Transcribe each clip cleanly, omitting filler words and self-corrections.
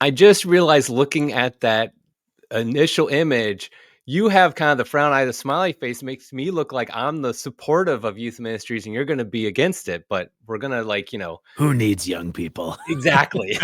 I just realized looking at that initial image, you have kind of the frown eye, the smiley face makes me look like I'm the supportive of youth ministries and you're going to be against it, but we're going to Who needs young people? exactly.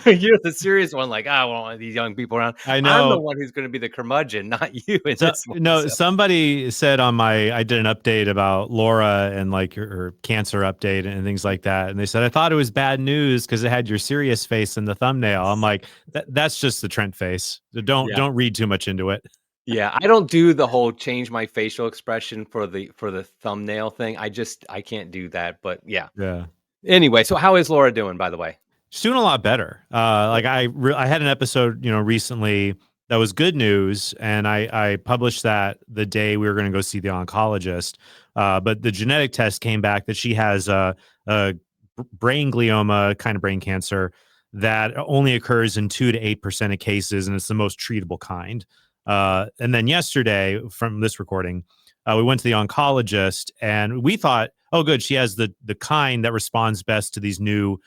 You're the serious one, like, I don't want these young people around. I I'm the know. one who's going to be the curmudgeon, not you in So this one. no, So somebody said I did an update about Laura and like her cancer update and things like that. And they said, I thought it was bad news because it had your serious face in the thumbnail. I'm like, that's just the Trent face. So yeah. don't read too much into it. Yeah, I don't do the whole change my facial expression for the thumbnail thing. I can't do that, but yeah. Yeah. Anyway, so how is Laura doing, by the way? She's doing a lot better. Like I had an episode, recently that was good news, and I published that the day we were going to go see the oncologist. But the genetic test came back that she has a brain glioma, kind of brain cancer that only occurs in 2 to 8% of cases, and it's the most treatable kind. And then yesterday, from this recording, we went to the oncologist, and we thought, oh, good, she has the kind that responds best to these new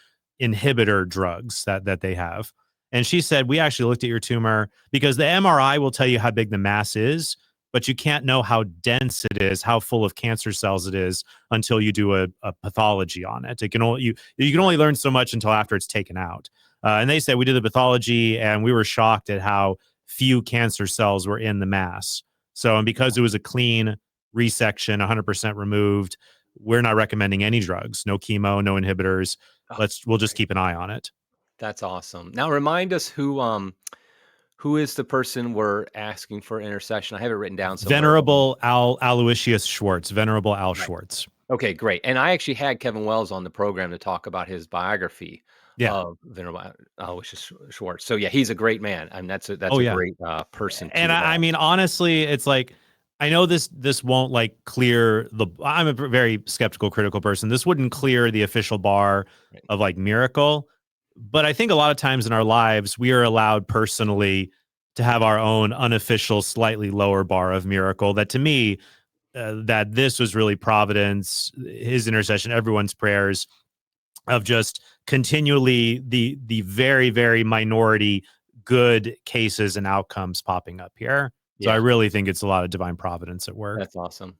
inhibitor drugs that they have. And she said, we actually looked at your tumor because the MRI will tell you how big the mass is, but you can't know how dense it is, how full of cancer cells it is until you do a pathology on it. It can only you can only learn so much until after it's taken out. And they said we did the pathology and we were shocked at how few cancer cells were in the mass. So, and because it was a clean resection, 100% removed, we're not recommending any drugs, no chemo, no inhibitors. Oh, We'll just keep an eye on it. that's awesome. Now remind us who is the person we're asking for intercession? I have it written down somewhere. Venerable Aloysius Schwartz, Venerable Al Right. Schwartz. Okay, great. And I actually had Kevin Wells on the program to talk about his biography Yeah. of Venerable Aloysius Schwartz. So yeah, he's a great man. I mean, that's Oh a yeah. great person to And I involve. mean, honestly, it's like I know this won't like clear the. I'm a very skeptical, critical person. This wouldn't clear the official bar Right. of like miracle, but I think a lot of times in our lives we are allowed personally to have our own unofficial, slightly lower bar of miracle. That to me, that this was really providence, his intercession, everyone's prayers of just continually the very very minority good cases and outcomes popping up here. So I Yeah, really think it's a lot of divine providence at work. that's awesome.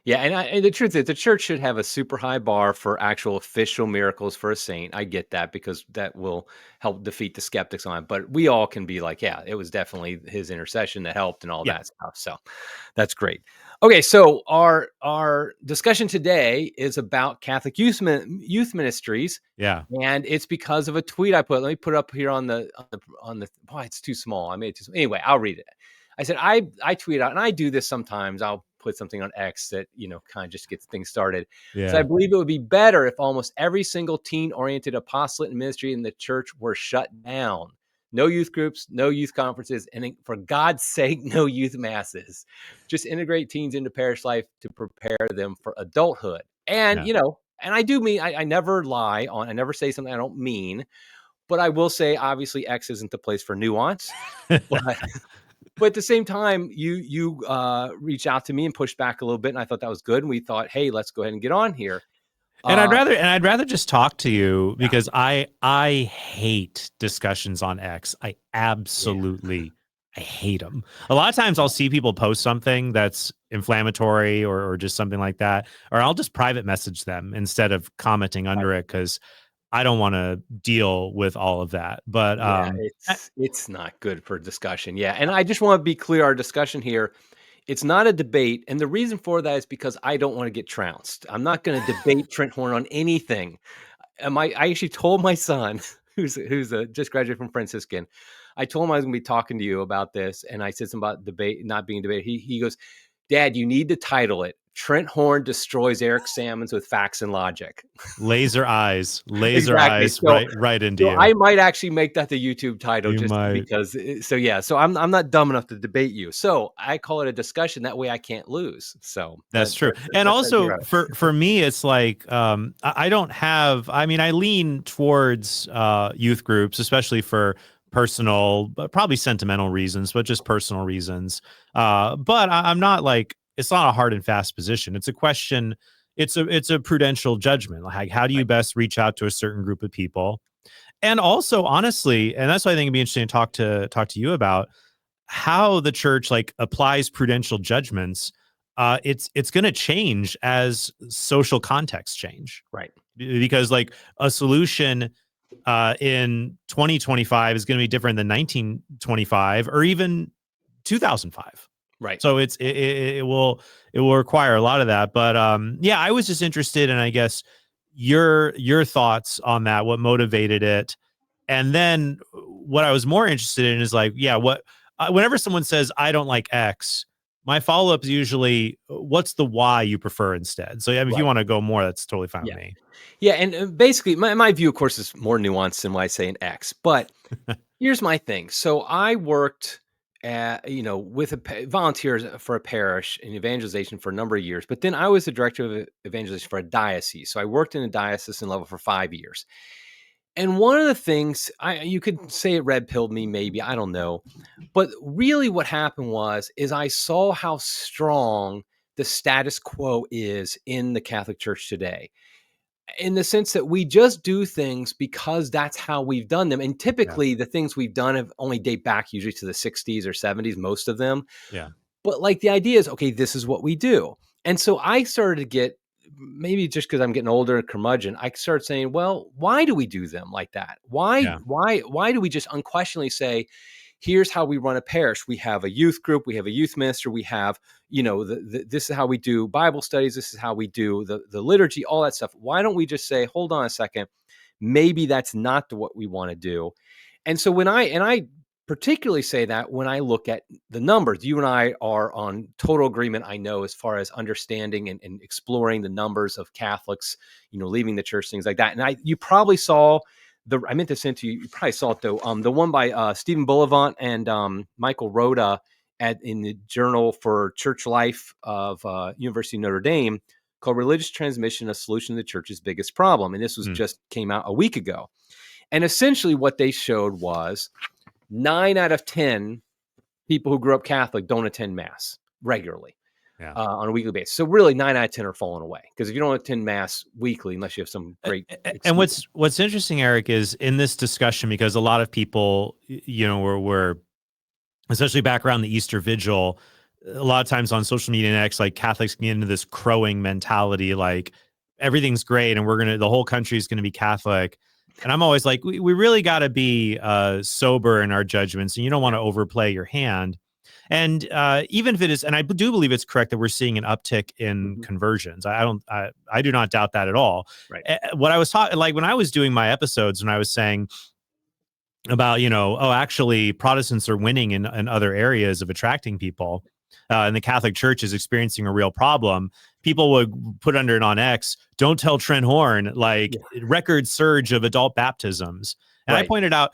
Yeah, and the truth is, the church should have a super high bar for actual official miracles for a saint. I get that because that will help defeat the skeptics on it. But we all can be like, yeah, it was definitely his intercession that helped and all Yeah. that stuff. So that's great. Okay, so our discussion today is about Catholic youth ministries, Yeah. and it's because of a tweet I put. Let me put it up here on the. Boy, it's too small. I made it too small. Anyway, I'll read it. I said I tweet out, and I do this sometimes. I'll put something on X that kind of just gets things started. So I Yeah. believe it would be better if almost every single teen-oriented apostolate and ministry in the church were shut down. No youth groups, no youth conferences, and for God's sake, no youth masses. Just integrate teens into parish life to prepare them for adulthood. And Yeah. and I do mean I never lie on. I never say something I don't mean. But I will say, obviously, X isn't the place for nuance. But at the same time, you reached out to me and pushed back a little bit, and I thought that was good. And we thought, hey, let's go ahead and get on here. And Uh, I'd rather just talk to you yeah, because I hate discussions on X. I yeah, absolutely I hate them. A lot of times I'll see people post something that's inflammatory or just something like that, or I'll just private message them instead of commenting right. under it because I don't want to deal with all of that. But Yeah, I- it's not good for discussion. Yeah, and I just want to be clear: our discussion here, it's not a debate, and the reason for that is because I don't want to get trounced. I'm not going to debate Trent Horn on anything. I actually told my son, who's a just graduated from Franciscan, I told him I was going to be talking to you about this, and I said something about debate not being debate. He goes, Dad, you need to title it Trent Horn destroys Eric Sammons with facts and logic. laser Exactly. eyes, right into So I you. might actually make that the YouTube title You just might. because. So yeah. So I'm not dumb enough to debate you. So I call it a discussion. That way I can't lose. So That's true. And that's that also zero. for me, it's like I don't have I mean, I lean towards youth groups, especially for personal, but probably sentimental reasons, but just personal reasons. But I'm not like it's not a hard and fast position. It's a question, it's a prudential judgment. Like how do you Right. best reach out to a certain group of people? And also, honestly, and that's why I think it'd be interesting to talk to you about how the church like applies prudential judgments. It's going to change as social contexts change, Right. because like a solution in 2025 is going to be different than 1925 or even 2005. Right. So it will require a lot of that. But yeah, I was just interested in, I guess, your thoughts on that, what motivated it. And then what I was more interested in is like, yeah, what whenever someone says I don't like X, my follow up is usually what's the why you prefer instead. So I mean, if you Right. want to go more, that's totally fine with Yeah. me. Yeah. And basically, my view, of course, is more nuanced than why I say an X. But here's my thing. So I worked with volunteers for a parish in evangelization for a number of years, but then I was the director of evangelization for a diocese. So I worked in a diocesan level for 5 years. And one of the things you could say it red pilled me, maybe, I don't know. But really what happened is I saw how strong the status quo is in the Catholic Church today, in the sense that we just do things because that's how we've done them. And Yeah. typically the things we've done have only date back usually to the 60s or 70s, most of them. Yeah. But like the idea is, okay, this is what we do. And so I started to get, maybe just because I'm getting older and curmudgeon, I started saying, well, why do we do them like that? Yeah. Why do we just unquestionably say, here's how we run a parish? We have a youth group, we have a youth minister, we have, this is how we do Bible studies, this is how we do the liturgy, all that stuff. Why don't we just say, hold on a second, maybe that's not what we want to do? And so I particularly say that when I look at the numbers, you and I are on total agreement, I know, as far as understanding and exploring the numbers of Catholics, leaving the church, things like that. And you probably saw I meant to send to you, you probably saw it though, the one by Stephen Bullivant and Michael Rhoda in the Journal for Church Life of University of Notre Dame, called Religious Transmission, a Solution to the Church's Biggest Problem. And this was Mm. just came out a week ago. And essentially what they showed was 9 out of 10 people who grew up Catholic don't attend Mass regularly Yeah. on a weekly basis. So really 9 out of 10 are falling away, because if you don't attend Mass weekly, unless you have some great And excuse. what's interesting, Eric, is in this discussion, because a lot of people, were especially back around the Easter Vigil, a lot of times on social media and X, like Catholics get into this crowing mentality, like everything's great and the whole country is gonna be Catholic. And I'm always like, we really got to be sober in our judgments, and you don't want to overplay your hand. And even if it is, and I do believe it's correct that we're seeing an uptick in Mhm. conversions. I do not doubt that at all. Right. What I was talking, like when I was doing my episodes, when I was saying about, oh, actually Protestants are winning in other areas of attracting people, and the Catholic Church is experiencing a real problem, people would put under it on X, don't tell Trent Horn, like Yeah. record surge of adult baptisms. And I Right. pointed out,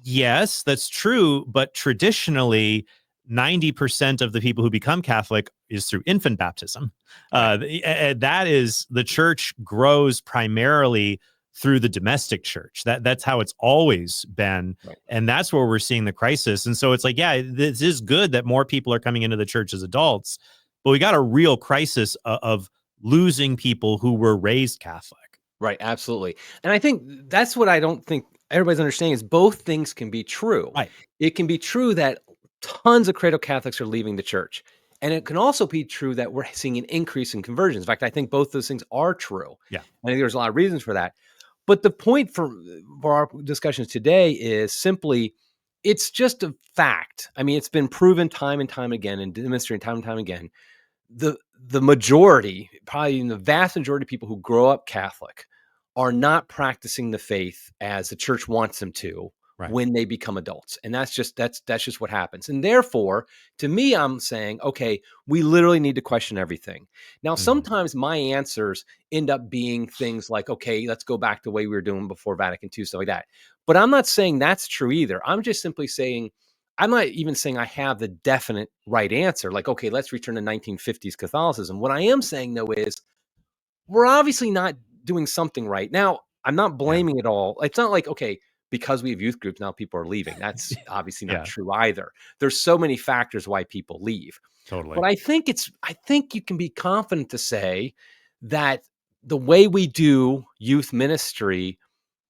yes, that's true, but traditionally 90% of the people who become Catholic is through infant baptism. Right. That is, the church grows primarily through the domestic church. That's how it's always been. Right. And that's where we're seeing the crisis. And so it's like, yeah, this is good that more people are coming into the church as adults, but we got a real crisis of losing people who were raised Catholic. Right. Absolutely. And I think that's what I don't think everybody's understanding is both things can be true. Right. It can be true that tons of cradle Catholics are leaving the church. And it can also be true that we're seeing an increase in conversions. In fact, I think both those things are true. Yeah. I think there's a lot of reasons for that. But the point for our discussions today is simply, it's just a fact. I mean, it's been proven time and time again and demonstrated time and time again. The majority, probably even the vast majority of people who grow up Catholic are not practicing the faith as the church wants them to Right. when they become adults. And that's just what happens. And therefore, to me, I'm saying, okay, we literally need to question everything. Now, Mhm. sometimes my answers end up being things like, okay, let's go back to the way we were doing before Vatican II, stuff like that. But I'm not saying that's true either. I'm just simply saying, I'm not even saying I have the definite right answer. Like, okay, let's return to 1950s Catholicism. What I am saying, though, is we're obviously not doing something right. Now, I'm not Yeah. blaming it all. It's not like, okay, because we have youth groups, now people are leaving. That's obviously not Yeah. true either. There's so many factors why people leave. Totally. But I think you can be confident to say that the way we do youth ministry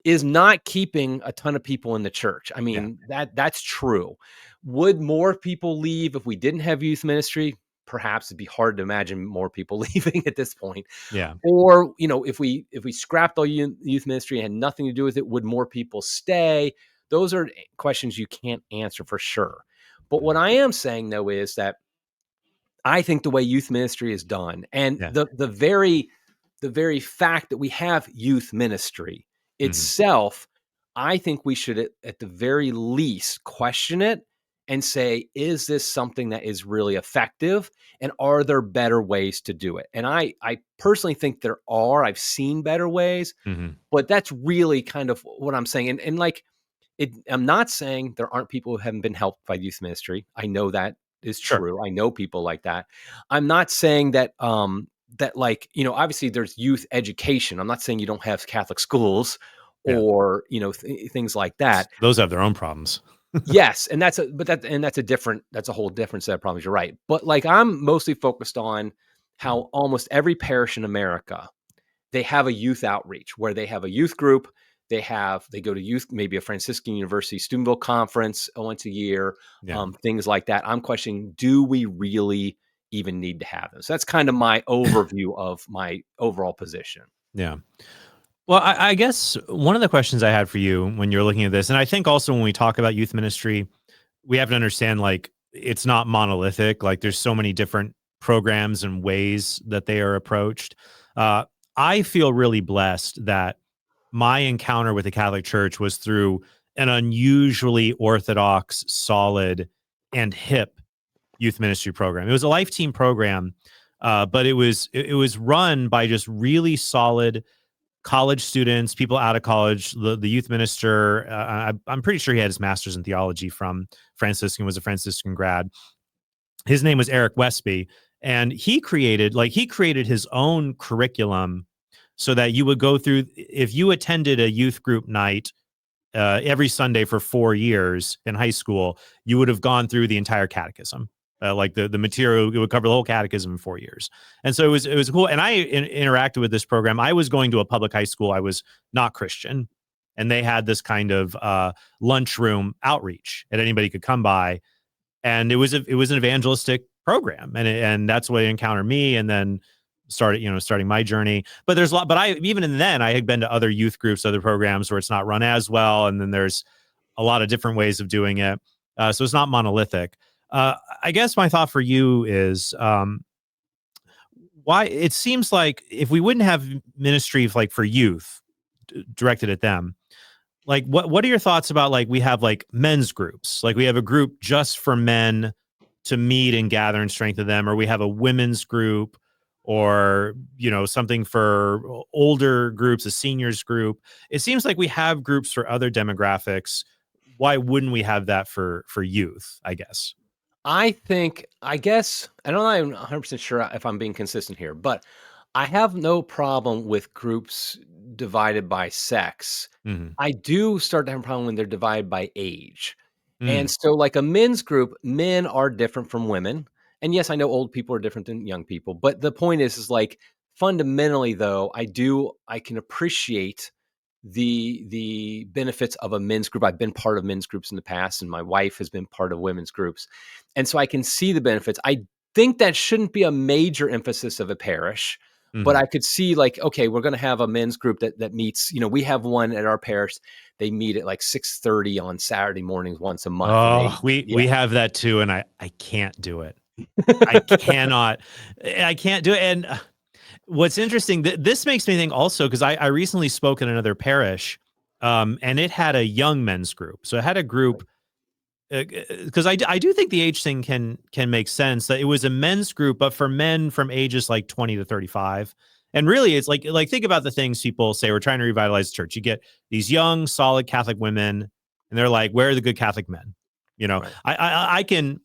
is not keeping a ton of people in the church. I Yeah. mean, that's true. Would more people leave if we didn't have youth ministry? Perhaps it'd be hard to imagine more people leaving at this point. Yeah. Or, if we scrapped all youth ministry and had nothing to do with it, would more people stay? Those are questions you can't answer for sure. But what Mhm. I am saying though is that I think the way youth ministry is done, and Yeah. the very fact that we have youth ministry Mhm. itself, I think we should at the very least question it and say, is this something that is really effective? And are there better ways to do it? And I personally think there are. I've seen better ways, Mhm. but that's really kind of what I'm saying. And like I'm not saying there aren't people who haven't been helped by youth ministry. I know that is Sure. true. I know people like that. I'm not saying that like, obviously there's youth education. I'm not saying you don't have Catholic schools Yeah. or, things like that. Those have their own problems. Yes, and that's a whole different set of problems. You're right. But like I'm mostly focused on how almost every parish in America, they have a youth outreach where they have a youth group. They go to youth, maybe a Franciscan University Studentville conference once a year, Yeah. things like that. I'm questioning, do we really even need to have them? So that's kind of my overview of my overall position. Yeah. Well, I guess one of the questions I had for you when you're looking at this, and I think also when we talk about youth ministry, we have to understand like it's not monolithic. Like there's so many different programs and ways that they are approached. Uh, I feel really blessed that my encounter with the Catholic Church was through an unusually orthodox, solid, and hip youth ministry program. It was a life team program, but it was run by just really solid college students, people out of college. The youth minister, I'm pretty sure he had his master's in theology from Franciscan, was a Franciscan grad. His name was Eric Westby, and he created his own curriculum so that you would go through, if you attended a youth group night every Sunday for 4 years in high school, you would have gone through the entire catechism. Like the material, it would cover the whole catechism in 4 years, and so it was cool. And I interacted with this program. I was going to a public high school. I was not Christian, and they had this kind of lunchroom outreach, and anybody could come by, and it was an evangelistic program, and that's what encountered me, and then starting my journey. But there's a lot. But I even then I had been to other youth groups, other programs where it's not run as well, and then there's a lot of different ways of doing it. So it's not monolithic. I guess my thought for you is why it seems like if we wouldn't have ministry like for youth directed at them, like what are your thoughts about like we have like men's groups, like we have a group just for men to meet and gather and strengthen them, or we have a women's group, or something for older groups, a seniors group. It seems like we have groups for other demographics. Why wouldn't we have that for youth, I guess? I guess, I don't know, I'm 100% sure if I'm being consistent here, but I have no problem with groups divided by sex. Hmm. I do start to have a problem when they're divided by age. Mm, And so, like a men's group, men are different from women. And yes, I know old people are different than young people, but the point is like fundamentally, though, I can appreciate the benefits of a men's group. I've been part of men's groups in the past, and my wife has been part of women's groups. And so I can see the benefits. I think that shouldn't be a major emphasis of a parish, but mhm. I could see like, okay, we're going to have a men's group that meets, we have one at our parish. They meet at like 6:30 on Saturday mornings once a month. And Oh, we have that too, and I can't do it. I yeah. cannot. I can't do it. And what's interesting, this makes me think also because I recently spoke in another parish, and it had a young men's group. So it had a group because I do think the age thing can make sense, that it was a men's group, but for men from ages like 20 to 35. And really, it's like think about the things people say. We're trying to revitalize the church. You get these young, solid Catholic women, and they're like, "Where are the good Catholic men?" You know, Right. I can.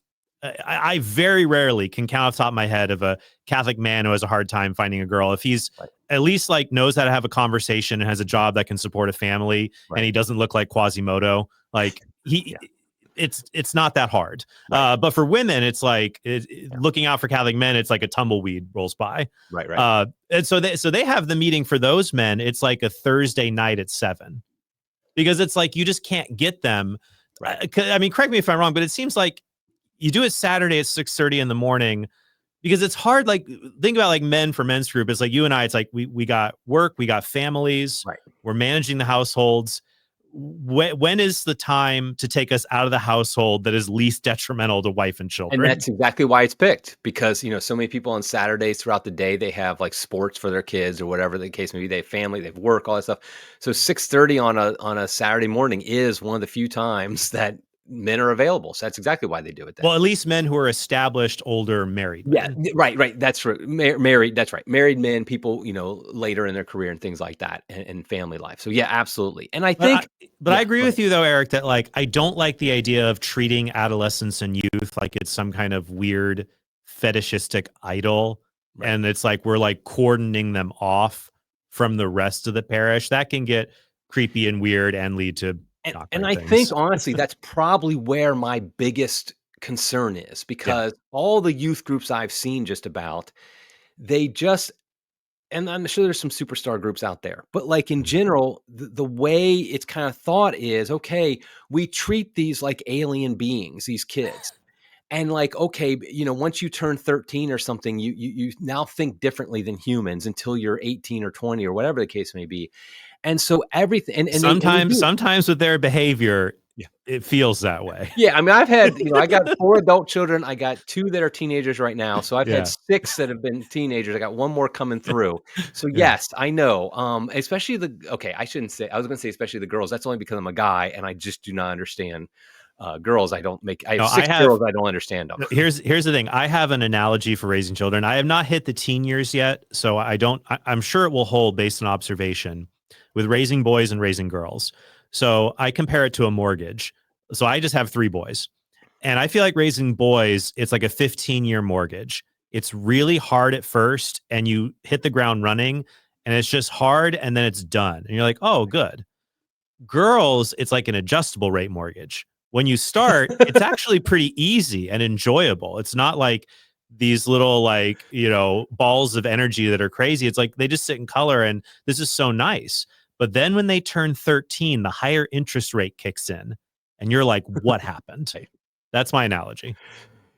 I very rarely can count off the top of my head of a Catholic man who has a hard time finding a girl. If he's Right. at least like knows how to have a conversation and has a job that can support a family, and Right. he doesn't look like Quasimodo, like Yeah. it's not that hard. Right. But for women, it's like Yeah. looking out for Catholic men. It's like a tumbleweed rolls by. Right. Right. And so they have the meeting for those men. It's like a Thursday night at 7. because it's like you just can't get them. Right. I mean, correct me if I'm wrong, but it seems like you do it Saturday at 6:30 in the morning because it's hard. Like, think about like men for men's group. It's like you and I. It's like we got work, we got families, Right. we're managing the households. When is the time to take us out of the household that is least detrimental to wife and And children? that's exactly why it's picked, because, so many people on Saturdays throughout the day, they have like sports for their kids or whatever the case may be. They have family, they have work, all that stuff. So 6:30 on a Saturday morning is one of the few times that men are available. So that's exactly why they do it then. Well, at least men who are established, older, married Yeah, men. right. That's right. Married. That's right. Married men, people, later in their career and things like that, and family life. So yeah, absolutely. And I But think, I yeah, agree go ahead. with you though, Eric, that like I don't like the idea of treating adolescence and youth like it's some kind of weird fetishistic idol. Right. And it's like we're like cordoning them off from the rest of the parish. That can get creepy and weird and lead to not And great I think things. honestly, that's probably where my biggest concern is, Yeah. because all the youth groups I've seen just about, they just, and I'm sure there's some superstar groups out there, but like in Mhm. general, the way it's kind of thought is, okay, we treat these like alien beings, these kids. And like, okay, once you turn 13 or something, you now think differently than humans until you're 18 or 20 or whatever the case may be. And so everything, and they do. Sometimes with their behavior, Yeah. it feels that way. Yeah, I mean, I've had, I got 4 adult children, I got 2 that are teenagers right now, so I've had Yeah. 6 that have been teenagers, I got 1 more coming through. So, Yeah. yes, I know, especially okay, I shouldn't say, I was gonna say especially the girls, that's only because I'm a guy and I just do not understand, girls. I have No, 6 girls, I don't understand them. here's the thing. I have an analogy for raising children. I have not hit the teen years yet, so I don't. I'm sure it will hold based on observation with raising boys and raising girls. So I compare it to a mortgage. So I just have 3 boys, and I feel like raising boys, it's like a 15-year mortgage. It's really hard at first, and you hit the ground running, and it's just hard, and then it's done, and you're like, oh, good. Girls, it's like an adjustable rate mortgage. When you start, it's actually pretty easy and enjoyable. It's not like these little like, balls of energy that are crazy. It's like they just sit in color and this is so nice. But then when they turn 13, the higher interest rate kicks in and you're like, what happened? Right. That's my analogy.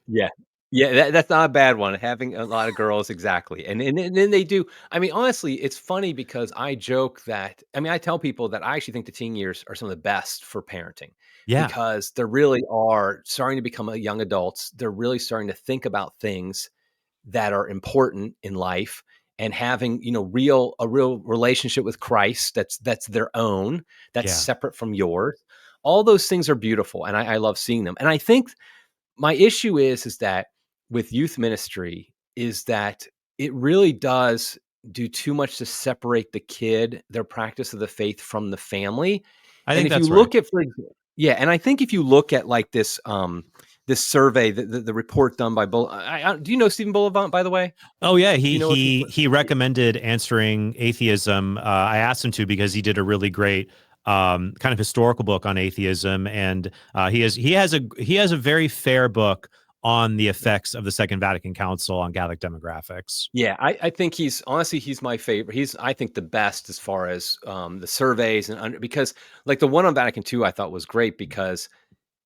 Yeah. Yeah, that's not a bad one, having a lot of girls, exactly, and then they do, I mean, honestly, it's funny because I joke that, I mean, I tell people that I actually think the teen years are some of the best for parenting, Yeah. because they really are starting to become a young adults, they're really starting to think about things that are important in life, and having, a real relationship with Christ that's their own, that's Yeah. separate from yours. All those things are beautiful, and I love seeing them, and I think my issue is that with youth ministry is that it really does do too much to separate the kid, their practice of the faith, from the family. I And think if you that's right. look at, yeah, and I think if you look at like this survey, the report done by do you know Stephen Bullivant, by the way? Oh yeah, Do he you know if he's, he he recommended answering atheism. I asked him to because he did a really great kind of historical book on atheism, and he has a very fair book on the effects of the Second Vatican Council on Catholic demographics. yeah, I think he's honestly, he's my favorite. He's, I think, the best as far as the surveys and because like the one on Vatican II I thought was great, because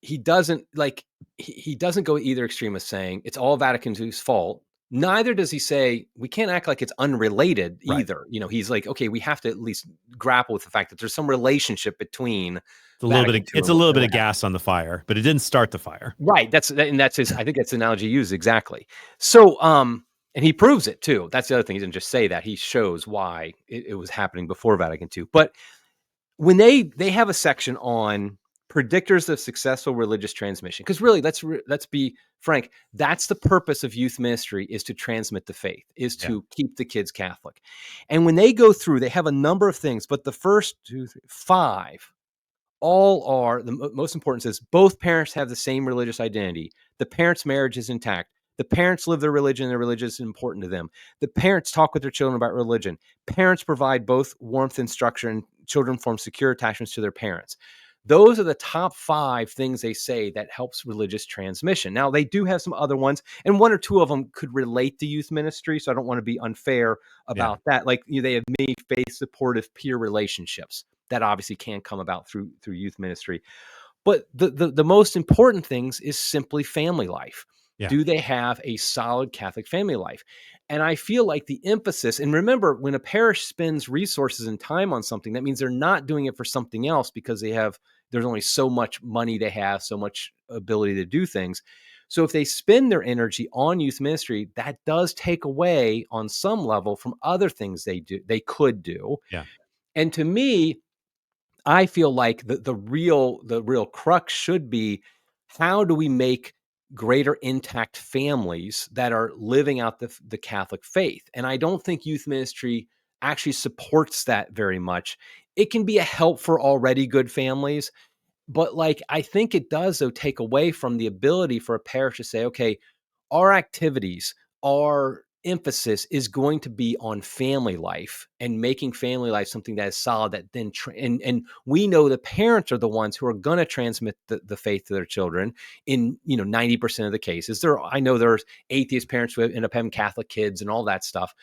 he doesn't like he doesn't go either extreme of saying it's all Vatican II's fault. Neither does he say we can't act like it's unrelated Right. either. He's like, okay, we have to at least grapple with the fact that there's some relationship between It's a little bit. Vatican II It's and a little bit what of happened. gas on the fire, but it didn't start the fire. Right. And that's his. I think that's the analogy he used exactly. So, and he proves it too. That's the other thing. He didn't just say that. He shows why it was happening before Vatican II. But when they have a section on predictors of successful religious transmission, because really, let's be frank, that's the purpose of youth ministry, is to transmit the faith, is Yeah. to keep the kids Catholic. And when they go through, they have a number of things, but the first 2, 3, 5 all are the most important. Says both parents have the same religious identity, the parents' marriage is intact, the parents live their religion, their religion is important to them, the parents talk with their children about religion, parents provide both warmth and structure, and children form secure attachments to their parents. Those are the top 5 things they say that helps religious transmission. Now, they do have some other ones, and 1 or 2 of them could relate to youth ministry, so I don't want to be unfair Yeah. about that. Like, they have many faith supportive peer relationships. that obviously can come about through youth ministry. But the most important things is simply family life. Yeah. Do they have a solid Catholic family life? And I feel like the emphasis, and remember, when a parish spends resources and time on something, that means they're not doing it for something else because there's only so much money they have, so much ability to do things. So if they spend their energy on youth ministry, that does take away on some level from other things they could do. Yeah. And to me, I feel like the real crux should be, how do we make greater intact families that are living out the Catholic faith? And I don't think youth ministry actually supports that very much. It can be a help for already good families, but like, I think it does, though, take away from the ability for a parish to say, okay, our activities, our emphasis is going to be on family life and making family life something that is solid, that then and we know the parents are the ones who are going to transmit the faith to their children in 90% of the cases. I know there's atheist parents who end up having Catholic kids and all that stuff,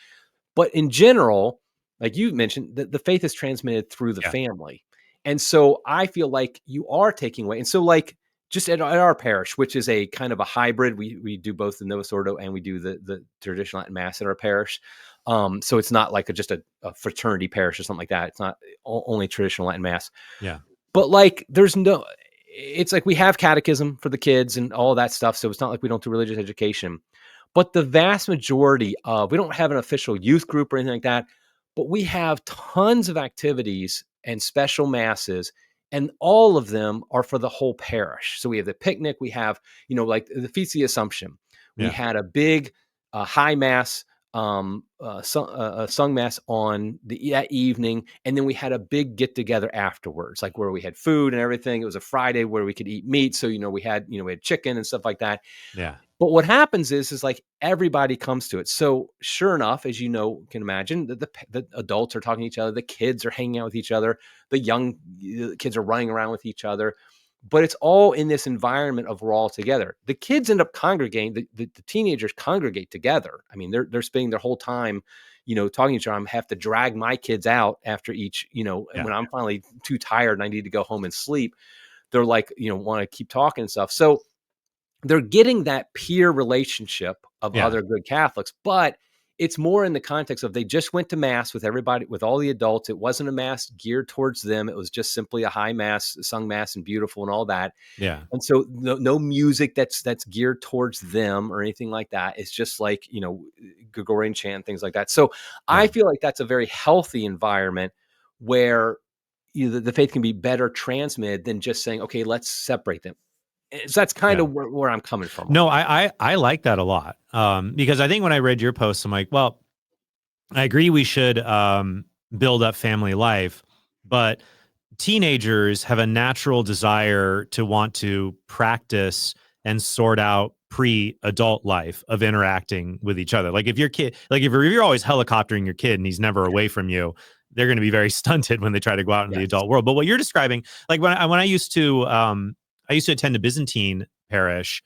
but in general, like you mentioned, the faith is transmitted through the Yeah. family. And so I feel like you are taking away. And so, like, just at our parish, which is a kind of a hybrid, we do both the Novus Ordo and we do the traditional Latin Mass at our parish. So it's not like just a fraternity parish or something like that. It's not only traditional Latin Mass. Yeah. But like, it's like we have catechism for the kids and all that stuff. So it's not like we don't do religious education. But the vast majority we don't have an official youth group or anything like that, but we have tons of activities and special masses, and all of them are for the whole parish. So we have the picnic, we have, like the Feast of the Assumption. We Yeah. had a big high mass, sung mass on that evening, and then we had a big get together afterwards, like where we had food and everything. It was a Friday where we could eat meat, so we had chicken and stuff like that. Yeah. But what happens is like everybody comes to it. So sure enough, as can imagine, the adults are talking to each other, the kids are hanging out with each other, the young kids are running around with each other. But it's all in this environment of we're all together. The kids end up congregating. The teenagers congregate together. I mean, they're spending their whole time, talking to each other. I have to drag my kids out after each, and when I'm finally too tired and I need to go home and sleep, they're like, want to keep talking and stuff. So they're getting that peer relationship of Yeah. other good Catholics, but it's more in the context of they just went to mass with everybody, with all the adults. It wasn't a mass geared towards them. It was just simply a high mass, sung mass and beautiful and all that. Yeah. And so no music that's geared towards them or anything like that. It's just like, Gregorian chant, things like that. So I feel like that's a very healthy environment where the faith can be better transmitted than just saying, okay, let's separate them. So that's kind of where I'm coming from. No, I like that a lot. Because I think when I read your post, I'm like, well, I agree we should build up family life, but teenagers have a natural desire to want to practice and sort out pre-adult life of interacting with each other. Like if you're always helicoptering your kid and he's never away from you, they're going to be very stunted when they try to go out into the adult world. But what you're describing, like when I used to attend a Byzantine parish,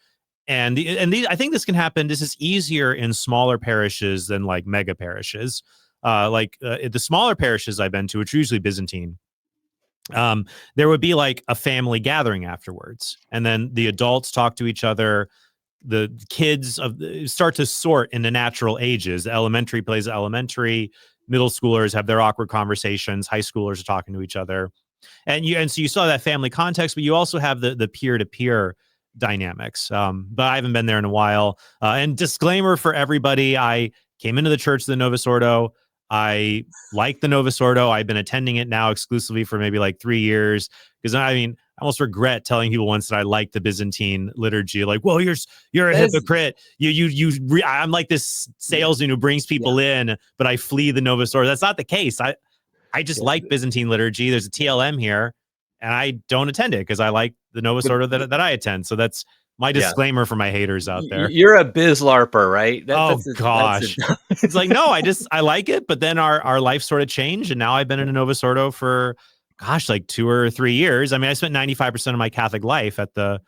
and I think this can happen. This is easier in smaller parishes than like mega parishes. The smaller parishes I've been to, which are usually Byzantine, there would be like a family gathering afterwards, and then the adults talk to each other. The kids start to sort into natural ages. Elementary plays elementary. Middle schoolers have their awkward conversations. High schoolers are talking to each other. And so you saw that family context, but you also have the peer-to-peer dynamics. But I haven't been there in a while. And disclaimer for everybody, I came into the church of the Novus Ordo. I like the Novus Ordo. I've been attending it now exclusively for maybe like 3 years. Because I almost regret telling people once that I like the Byzantine liturgy. Like, well, you're a hypocrite. I'm like this salesman who brings people in, but I flee the Novus Ordo. That's not the case. I just like Byzantine liturgy. There's a TLM here, and I don't attend it because I like the Novus Ordo that I attend. So that's my disclaimer for my haters out there. You're a biz larper, right? Gosh. It's like, no, I like it. But then our life sort of changed. And now I've been in a Novus Ordo for, like 2 or 3 years. I spent 95% of my Catholic life at the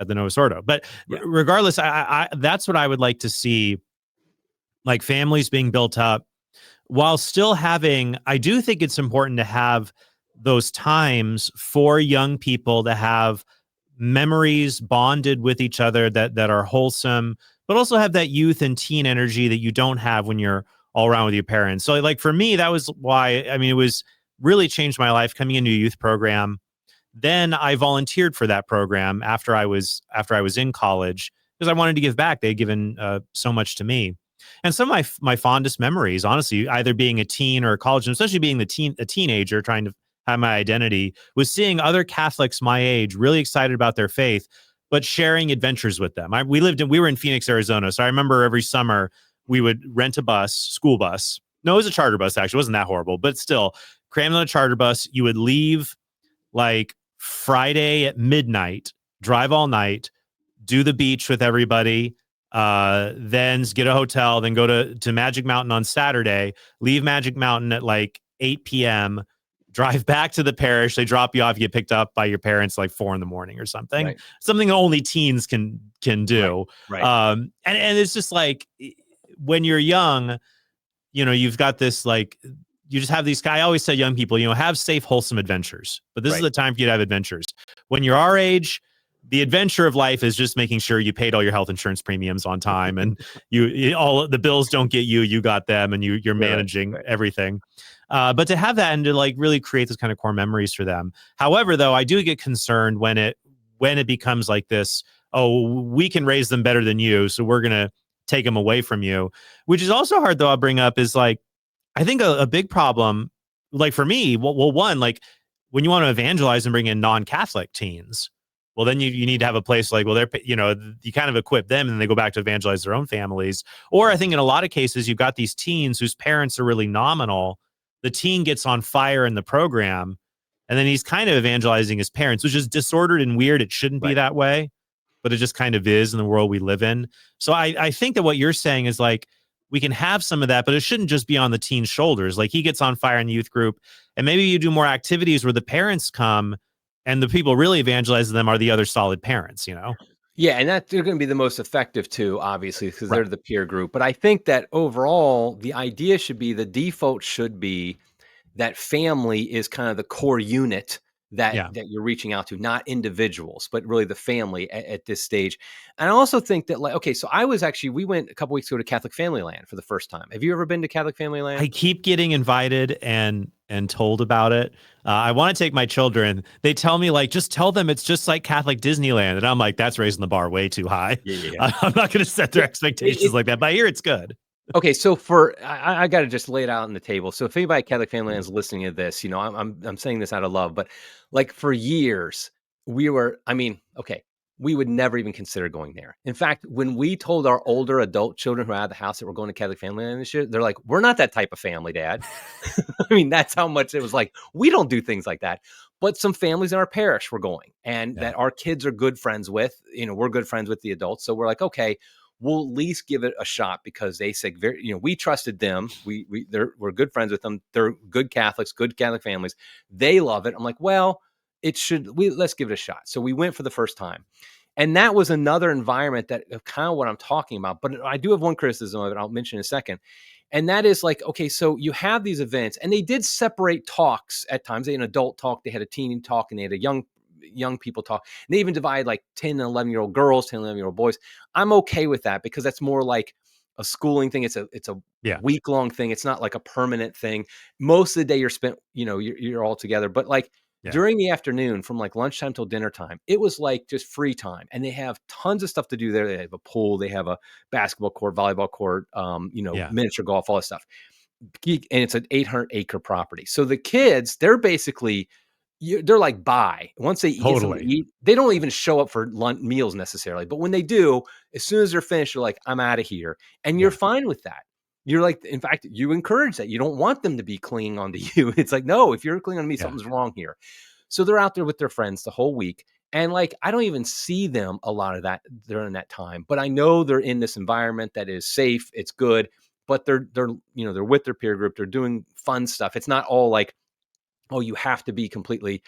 Novus Ordo. But regardless, I that's what I would like to see, like families being built up while still having, I do think it's important to have those times for young people to have memories bonded with each other that are wholesome, but also have that youth and teen energy that you don't have when you're all around with your parents. So like for me, that was why, I mean, it was really changed my life coming into a youth program. Then I volunteered for that program after I was in college because I wanted to give back. They had given so much to me. And some of my fondest memories, honestly, either being a teen or a college, and especially being a teenager trying to have my identity, was seeing other Catholics my age really excited about their faith, but sharing adventures with them. We were in Phoenix, Arizona, so I remember every summer we would rent a bus, school bus. No, it was a charter bus. Actually, it wasn't that horrible, but still, crammed on a charter bus. You would leave like Friday at midnight, drive all night, do the beach with everybody, then get a hotel, then go to Magic Mountain on Saturday, leave Magic Mountain at like 8 p.m., drive back to the parish. They drop you off, you get picked up by your parents like 4 a.m. or something. Right. Something only teens can Right. do. Right. And it's just like when you're young, you've got this like you just have these. I always tell young people, have safe, wholesome adventures. But this is Right. the time for you to have adventures. When you're our age, the adventure of life is just making sure you paid all your health insurance premiums on time, and all the bills don't get you. You got them, and you're Right. managing Right. everything. But to have that and to like really create those kind of core memories for them. However, though, I do get concerned when it becomes like this. Oh, we can raise them better than you, so we're gonna take them away from you. Which is also hard, though. I'll bring up is like I think a big problem, like for me, well, one, like when you want to evangelize and bring in non-Catholic teens, well, then you need to have a place like, well, you kind of equip them and they go back to evangelize their own families. Or I think in a lot of cases, you've got these teens whose parents are really nominal. The teen gets on fire in the program, and then he's kind of evangelizing his parents, which is disordered and weird. It shouldn't be Right. that way, but it just kind of is in the world we live in. So I think that what you're saying is like, we can have some of that, but it shouldn't just be on the teen's shoulders. Like he gets on fire in the youth group, and maybe you do more activities where the parents come and the people really evangelizing them are the other solid parents. Yeah, and that they're going to be the most effective too, obviously, because they're Right. the peer group. But I think that overall, the idea should be the default should be that family is kind of the core unit that Yeah. you're reaching out to, not individuals, but really the family at this stage. And I also think that like, okay, so we went a couple weeks ago to Catholic Family Land for the first time. Have you ever been to Catholic Family I Land? keep getting invited and told about it. I want to take my children. They tell me like, just tell them it's just like Catholic Disneyland, and I'm like, that's raising the bar way too high. Yeah, yeah, yeah. I'm not going to set their Yeah, expectations like that. But I hear it's good. okay, so I got to just lay it out on the table. So if anybody at Catholic Family Land is listening to this, I'm saying this out of love, but like for years we would never even consider going there. In fact, when we told our older adult children who are out of the house that we're going to Catholic Family Land this year, they're like, "We're not that type of family, Dad." I mean, that's how much it was like we don't do things like that. But some families in our parish were going, and Yeah. that our kids are good friends with. We're good friends with the adults, so we're like, okay, we'll at least give it a shot because they said we trusted them. We're good friends with them. They're good Catholics, good Catholic families. They love it. I'm like, well, let's give it a shot. So we went for the first time. And that was another environment that kind of what I'm talking about. But I do have one criticism of it. I'll mention in a second. And that is like, okay, so you have these events, and they did separate talks at times. They had an adult talk, they had a teen talk, and they had a young people talk. And they even divide like 10 and 11-year-old girls, 10 and 11-year-old boys. I'm okay with that because that's more like a schooling thing. It's a Yeah. week-long thing. It's not like a permanent thing. Most of the day you're spent, you're all together. But like Yeah. during the afternoon from like lunchtime till dinner time, it was like just free time. And they have tons of stuff to do there. They have a pool, they have a basketball court, volleyball court, Yeah. miniature golf, all this stuff. And it's an 800-acre property. So the kids, they're basically, they're like, bye. Once they get something to Totally. eat, they don't even show up for lunch meals necessarily. But when they do, as soon as they're finished, you're like, I'm out of here. And you're Yeah. fine with that. You're like, in fact, you encourage that. You don't want them to be clinging on to you. It's like, no, if you're clinging on to me, Yeah. something's wrong here. So they're out there with their friends the whole week. And like, I don't even see them a lot of that during that time, but I know they're in this environment that is safe. It's good, but they're with their peer group. They're doing fun stuff. It's not all like, oh, you have to be completely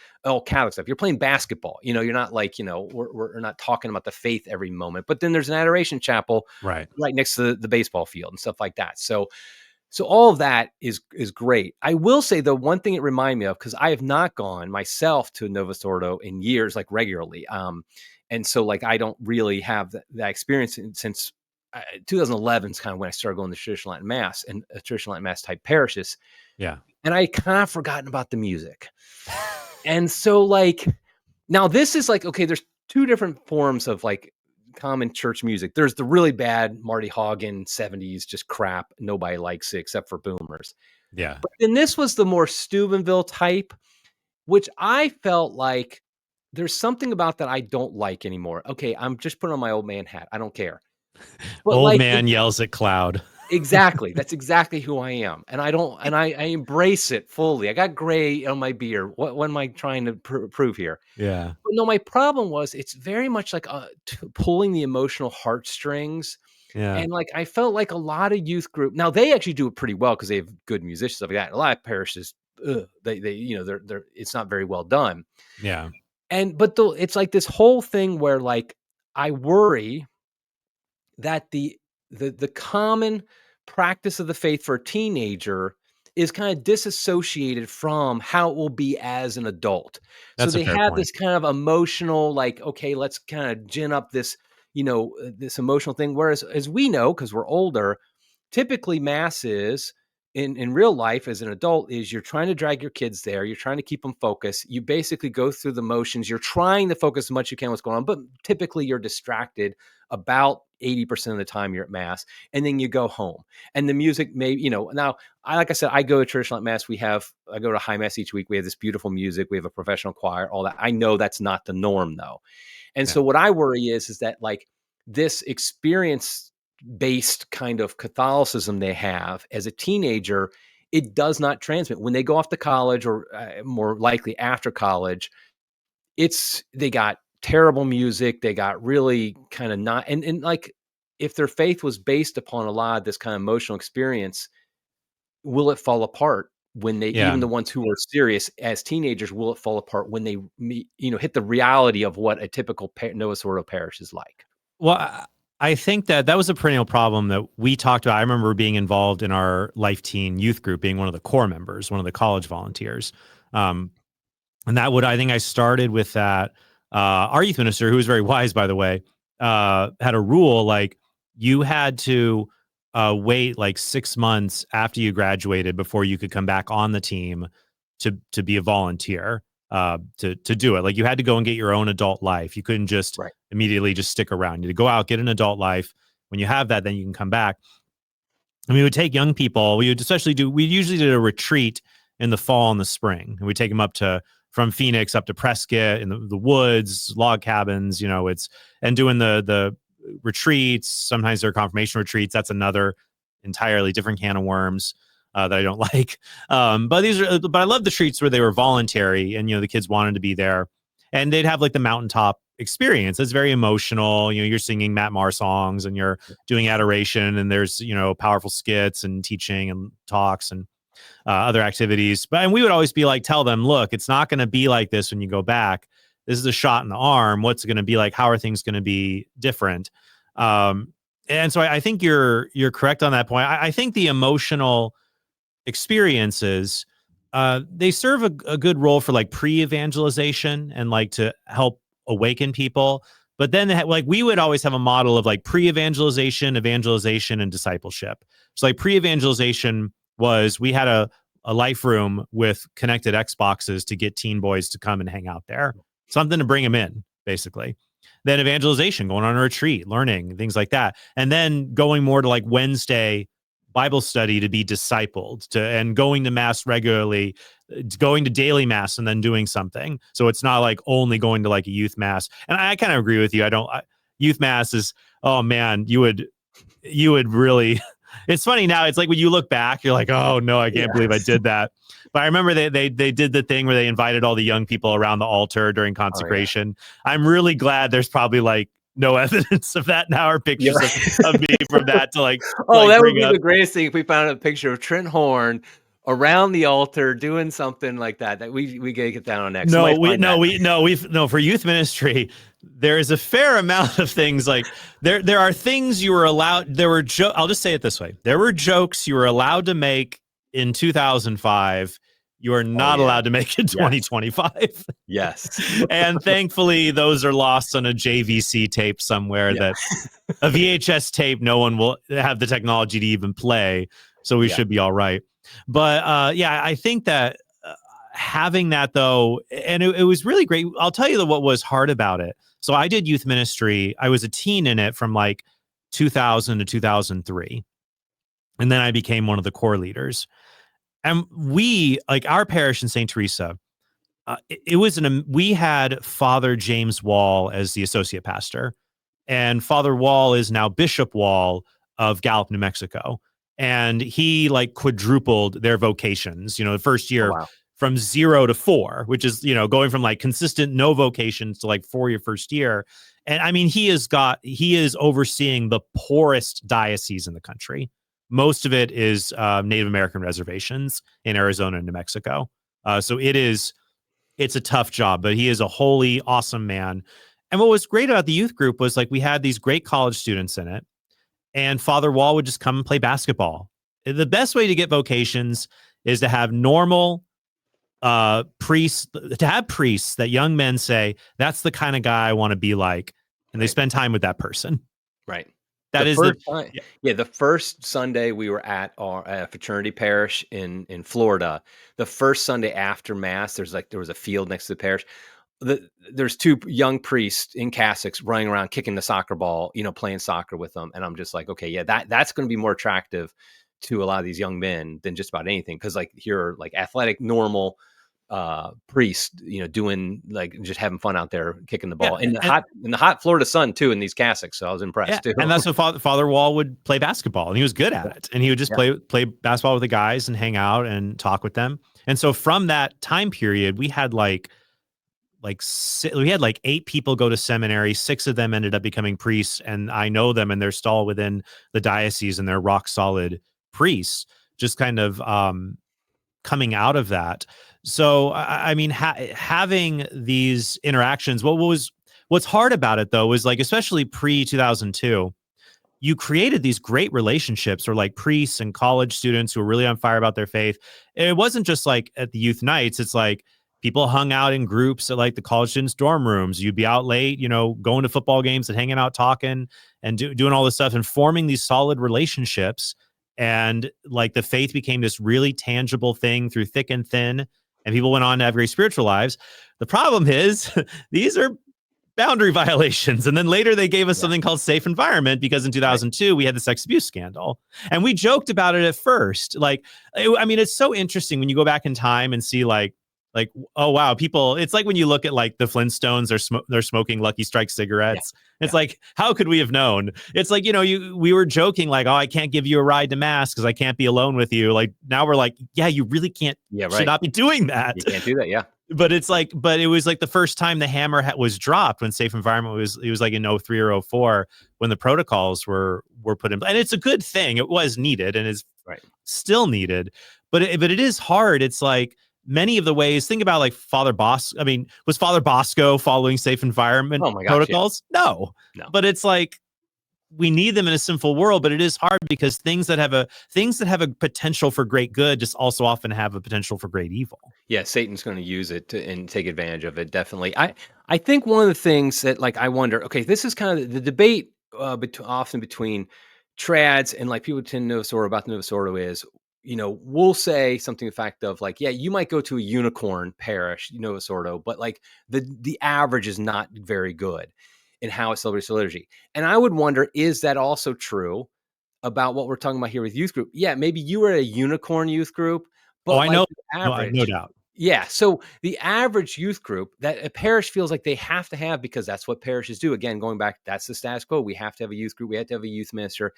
Catholic stuff. You're playing basketball. You're not like, we're not talking about the faith every moment, but then there's an adoration chapel Right. right next to the baseball field and stuff like that. So So all of that is great. I will say though, one thing it reminded me of, because I have not gone myself to Novus Ordo in years, like regularly. And so like I don't really have that experience since 2011 is kind of when I started going to traditional Latin Mass and traditional Latin Mass type parishes. Yeah. And I kind of forgotten about the music. And so like now this is like, okay, there's two different forms of like common church music. There's the really bad Marty Haugen 70s, just crap. Nobody likes it except for boomers. Yeah. But then this was the more Steubenville type, which I felt like there's something about that I don't like anymore. Okay, I'm just putting on my old man hat. I don't care. But Old like man yells at cloud. exactly. That's exactly who I am. And I don't, and I embrace it fully. I got gray on my beard. What am I trying to prove here? Yeah. But no, my problem was it's very much like pulling the emotional heartstrings. Yeah. And like I felt like a lot of youth group now they actually do it pretty well because they have good musicians stuff like that. A lot of parishes, they you know they're it's not very well done. Yeah. And but it's like this whole thing where like I worry that the common practice of the faith for a teenager is kind of disassociated from how it will be as an adult. So That's a they fair have point. this kind of emotional, like, okay, let's kind of gin up this, this emotional thing. Whereas, as we know, because we're older, typically mass is in real life as an adult is you're trying to drag your kids there, you're trying to keep them focused, you basically go through the motions, you're trying to focus as much as you can what's going on, but typically you're distracted about 80% of the time you're at mass, and then you go home and the music may, now like I said, I go to traditional at mass. I go to high mass each week. We have this beautiful music, we have a professional choir, all that. I know that's not the norm though. And Yeah. so what I worry is that like this experience based kind of Catholicism they have as a teenager, it does not transmit when they go off to college or more likely after college. They got terrible music. They got really kind of not, and like if their faith was based upon a lot of this kind of emotional experience, will it fall apart when they, Yeah. even the ones who are serious as teenagers, will it fall apart when they hit the reality of what a typical Noah's Ordo parish is like? Well, I think that was a perennial problem that we talked about. I remember being involved in our Life Teen youth group, being one of the core members, one of the college volunteers. Um, and I think I started with that. Our youth minister, who was very wise, by the way, had a rule like you had to wait like 6 months after you graduated before you could come back on the team to be a volunteer, to do it. Like you had to go and get your own adult life. You couldn't just Right. immediately just stick around. You had to go out, get an adult life. When you have that, then you can come back. And we would take young people. We usually did a retreat in the fall and the spring. And we take them from Phoenix up to Prescott in the woods, log cabins, and doing the retreats. Sometimes they're confirmation retreats. That's another entirely different can of worms that I don't like. But I love the treats where they were voluntary and, the kids wanted to be there and they'd have like the mountaintop experience. It's very emotional. You're singing Matt Maher songs and you're doing adoration and there's, powerful skits and teaching and talks and other activities. And we would always be like, tell them, look, it's not going to be like this when you go back. This is a shot in the arm. What's it going to be like? How are things going to be different? And so I think you're correct on that point. I think the emotional experiences, they serve a good role for like pre-evangelization and like to help awaken people. But then like we would always have a model of like pre-evangelization, evangelization, and discipleship. So like pre-evangelization was we had a life room with connected Xboxes to get teen boys to come and hang out there, something to bring them in, basically. Then evangelization, going on a retreat, learning, things like that. And then going more to like Wednesday Bible study to be discipled, and going to mass regularly, going to daily mass and then doing something. So it's not like only going to like a youth mass. And I kind of agree with you. Youth mass is, oh man, you would really, it's funny now. It's like when you look back, you're like, oh no, I can't believe I did that. But I remember they did the thing where they invited all the young people around the altar during consecration. Oh, yeah. I'm really glad there's probably like no evidence of that now or pictures of me from that to like, oh, like that would be up. the greatest thing if we found a picture of Trent Horn around the altar doing something like that. That we gotta get down on next. No, Somebody find that. we've no, for youth ministry, there is a fair amount of things like there are things you were allowed. There were I'll just say it this way: there were jokes you were allowed to make in 2005. You are Oh not yeah. allowed to make in Yes. 2025. Yes. And thankfully, those are lost on a JVC tape somewhere Yeah. that a VHS tape, no one will have the technology to even play. So we Yeah. should be all right. But yeah, I think that having that though, and it was really great. I'll tell you what was hard about it. So I did youth ministry. I was a teen in it from like 2000 to 2003. And then I became one of the core leaders. And we, like our parish in St. Teresa, it was we had Father James Wall as the associate pastor, and Father Wall is now Bishop Wall of Gallup, New Mexico. And he like quadrupled their vocations, the first Oh year wow. from 0 to 4, which is, going from like consistent no vocations to like 4 your first year. And I mean, he is overseeing the poorest diocese in the country. Most of it is Native American reservations in Arizona and New Mexico. So it's a tough job, but he is a holy, awesome man. And what was great about the youth group was like we had these great college students in it, and Father Wall would just come and play basketball. The best way to get vocations is to have normal priests, to have priests that young men say, that's the kind of guy I want to be like. And they Right. spend time with that person. Right. That The is the, first time, yeah. yeah, the first Sunday we were at our fraternity parish in Florida. The first Sunday after mass, there was a field next to the parish. There's two young priests in cassocks running around kicking the soccer ball, playing soccer with them, and I'm just like, okay, yeah, that's going to be more attractive to a lot of these young men than just about anything, because like here, like athletic, normal priest, doing like just having fun out there kicking the Yeah. ball in the hot Florida sun too in these cassocks. So I was Yeah, impressed too. and that's what Father Wall would play basketball, and he was good at it. And he would just Yeah. play basketball with the guys and hang out and talk with them. And so from that time period, we had we had like 8 people go to seminary. 6 of them ended up becoming priests, and I know them, and they're still within the diocese, and they're rock solid priests. Just kind of coming out of that. So I mean, having these interactions. What's hard about it though was like, especially pre 2002, you created these great relationships, or like priests and college students who were really on fire about their faith. And it wasn't just like at the youth nights. It's like people hung out in groups at like the college students' dorm rooms. You'd be out late, going to football games and hanging out, talking and doing all this stuff and forming these solid relationships. And like the faith became this really tangible thing through thick and thin. And people went on to have great spiritual lives. The problem is these are boundary violations. And then later they gave us Yeah. something called safe environment, because in Right. 2002 we had the sex abuse scandal, and we joked about it at first. Like, I mean, it's so interesting when you go back in time and see like, oh wow, people. It's like when you look at like the Flintstones, they're smoking Lucky Strike Yeah. cigarettes. It's Yeah. like, how could we have known? It's like, we were joking like, oh, I can't give you a ride to mass because I can't be alone with you. Like now we're like, yeah, you really can't. Yeah. Should Right. not be doing that. You can't do that. Yeah. But it was like the first time the hammer was dropped when safe environment it was like in 03 or 04 when the protocols were put in. And it's a good thing. It was needed and is Right. still needed. But it is hard. It's like many of the ways, think about like Father Bosco. I mean, was Father Bosco following safe environment Oh my gosh. Yeah. protocols? No. No. But it's like, we need them in a sinful world, but it is hard because things that have a potential for great good just also often have a potential for great evil. Yeah, Satan's going to use it and take advantage of it. Definitely. I think one of the things that like I wonder. Okay, this is kind of the debate often between trads and like people tend to know sort of about the Novus Ordo is, we'll say something to the fact of like, yeah, you might go to a unicorn parish, Novus Ordo, but like the average is not very good in how it celebrates the liturgy. And I would wonder, is that also true about what we're talking about here with youth group? Yeah, maybe you were at a unicorn youth group, Oh, but I like know. the No, I no average, doubt. yeah. So the average youth group that a parish feels like they have to have, because that's what parishes do. Again, going back, that's the status quo. We have to have a youth group. We have to have a youth minister.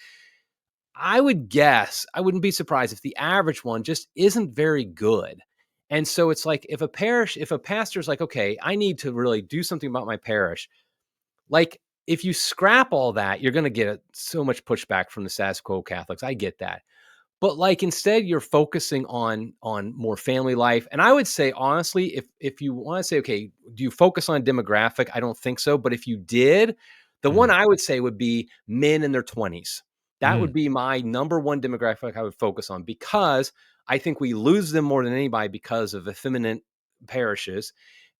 I would guess, I wouldn't be surprised if the average one just isn't very good. And so it's like if a pastor's like, okay, I need to really do something about my parish, like if you scrap all that, you're going to get so much pushback from the status quo Catholics. I get that. but like instead you're focusing on more family life. And I would say honestly, if you want to say, okay, do you focus on demographic? I don't think so. But if you did, the one Mhm. I would say would be men in their 20s. That would Mm. be my number one demographic I would focus on, because I think we lose them more than anybody because of effeminate parishes.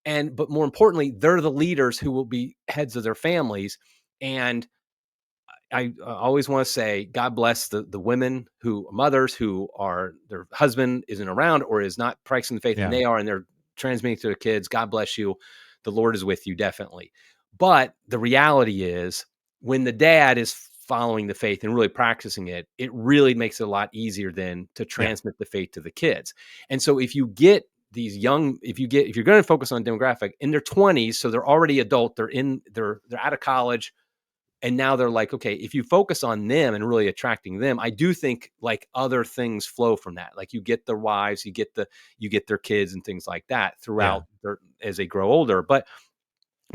And but more importantly, they're the leaders who will be heads of their families. And I always want to say, God bless the women who are mothers who are their husband isn't around or is not practicing the faith, and Yeah. they are, and they're transmitting to their kids. God bless you. The Lord is with you, definitely. But the reality is, when the dad is following the faith and really practicing it, it really makes it a lot easier then to Yeah. transmit the faith to the kids. And so if you get these young, if you're going to focus on demographic in their 20s, so they're already adult, they're out of college, and now they're like, okay, if you focus on them and really attracting them, I do think like other things flow from that. Like you get their wives, you get their kids and things like that Yeah. throughout their, as they grow older. But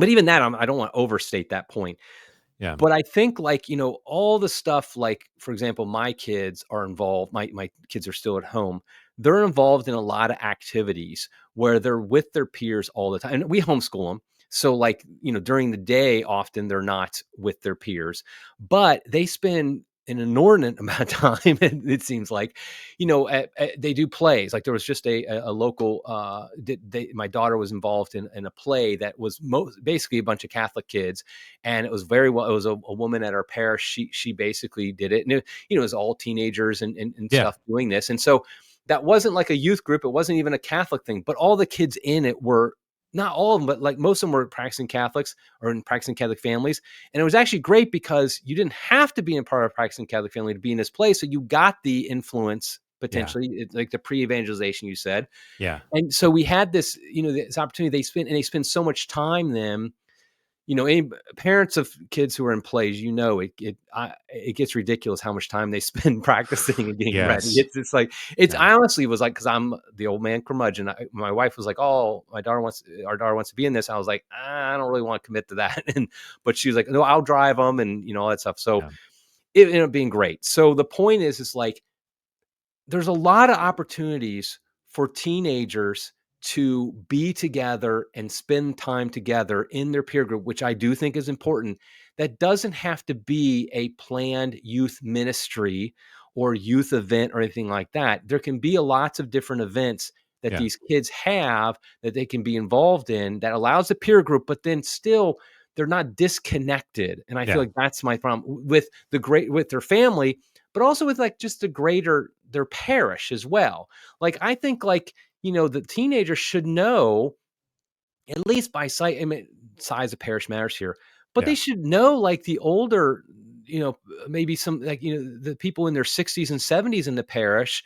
even that, I don't want to overstate that point. Yeah. But I think like, all the stuff, like, for example, my kids are involved. My kids are still at home. They're involved in a lot of activities where they're with their peers all the time. And we homeschool them. So like, during the day, often they're not with their peers, but they spend an inordinate amount of time. It seems like, they do plays. Like there was just a local, my daughter was involved in a play that was basically a bunch of Catholic kids, and it was very well. It was a woman at our parish. She basically did it, and it was all teenagers and Yeah. stuff doing this. And so that wasn't like a youth group. It wasn't even a Catholic thing, but all the kids in it were, not all of them, but like most of them were practicing Catholics or in practicing Catholic families. And it was actually great because you didn't have to be in part of a practicing Catholic family to be in this place. So you got the influence Yeah. potentially, like the pre-evangelization you said. Yeah. And so we had this, this opportunity. They spend so much time then. Any parents of kids who are in plays, it gets ridiculous how much time they spend practicing and getting ready. Yes. It's like, it's, Yeah. I honestly was like, because I'm the old man curmudgeon. My wife was like, "Oh, our daughter wants to be in this." I was like, I don't really want to commit to that. But she was like, "No, I'll drive them," and all that stuff. So Yeah. it ended up being great. So the point is like, there's a lot of opportunities for teenagers to be together and spend time together in their peer group, which I do think is important. That doesn't have to be a planned youth ministry or youth event or anything like that. There can be lots of different events that Yeah. these kids have that they can be involved in that allows a peer group, but then still they're not disconnected. And I feel Yeah. like that's my problem with their family, but also with like just their parish as well. Like I think like, the teenager should know, at least by sight. I mean, size of parish matters here, but they Yeah. should know like the older, maybe some like, the people in their 60s and 70s in the parish,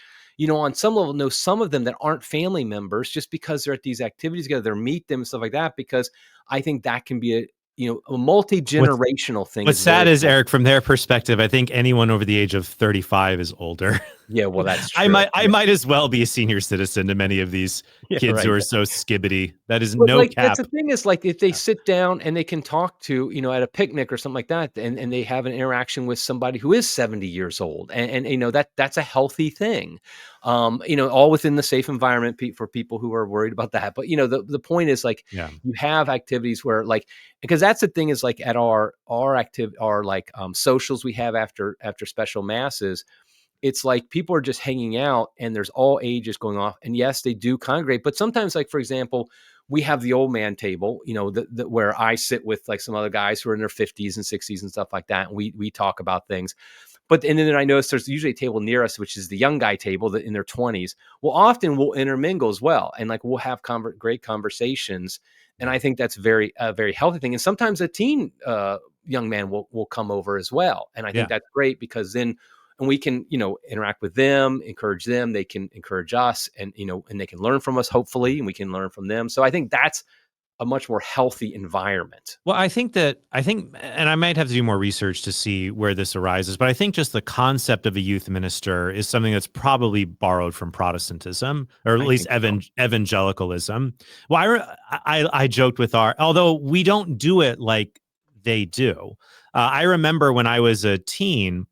on some level know some of them that aren't family members, just because they're at these activities together, they meet them and stuff like that, because I think that can be a What's multi-generational thing What's is very sad is, powerful. Eric, from their perspective, I think anyone over the age of 35 is older. Yeah, well, that's I true. might I Yeah, might as well be a senior citizen to many of these yeah, kids who right. are so skibbity. That is But, no like, that's the cap. thing is, like, if they Yeah. sit down and they can talk to, at a picnic or something like that, and they have an interaction with somebody who is 70 years old, and that's a healthy thing. All within the safe environment for people who are worried about that. But, the point is, like, Yeah. you have activities where, like, because that's the thing is, like, at our like, socials we have after special masses, it's like people are just hanging out and there's all ages going off. And yes, they do congregate, but sometimes, like, for example, we have the old man table, where I sit with like some other guys who are in their 50s and 60s and stuff like that. And we talk about things. And then I notice there's usually a table near us, which is the young guy table that in their 20s. Well, often we'll intermingle as well. And like we'll have great conversations. And Yeah. I think that's a very healthy thing. And sometimes a teen young man will come over as well. And I think Yeah. that's great because then, and we can, interact with them, encourage them, they can encourage us, and, and they can learn from us, hopefully, and we can learn from them. So I think that's a much more healthy environment. Well, I think, and I might have to do more research to see where this arises, but I think just the concept of a youth minister is something that's probably borrowed from Protestantism, or at I least think so. evangelicalism. Well, I joked with although we don't do it like they do. I remember when I was a teen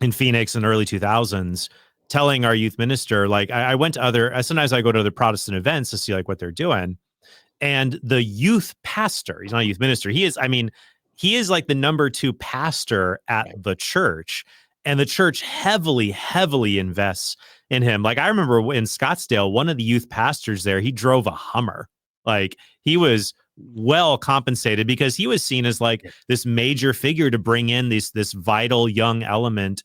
in Phoenix in the early 2000s, telling our youth minister, like I went to sometimes I go to other Protestant events to see like what they're doing. And the youth pastor, he's not a youth minister. He is like the number 2 pastor at Right. the church. And the church heavily, heavily invests in him. Like I remember in Scottsdale, one of the youth pastors there, he drove a Hummer. Like he was well compensated because he was seen as like this major figure to bring in this vital young element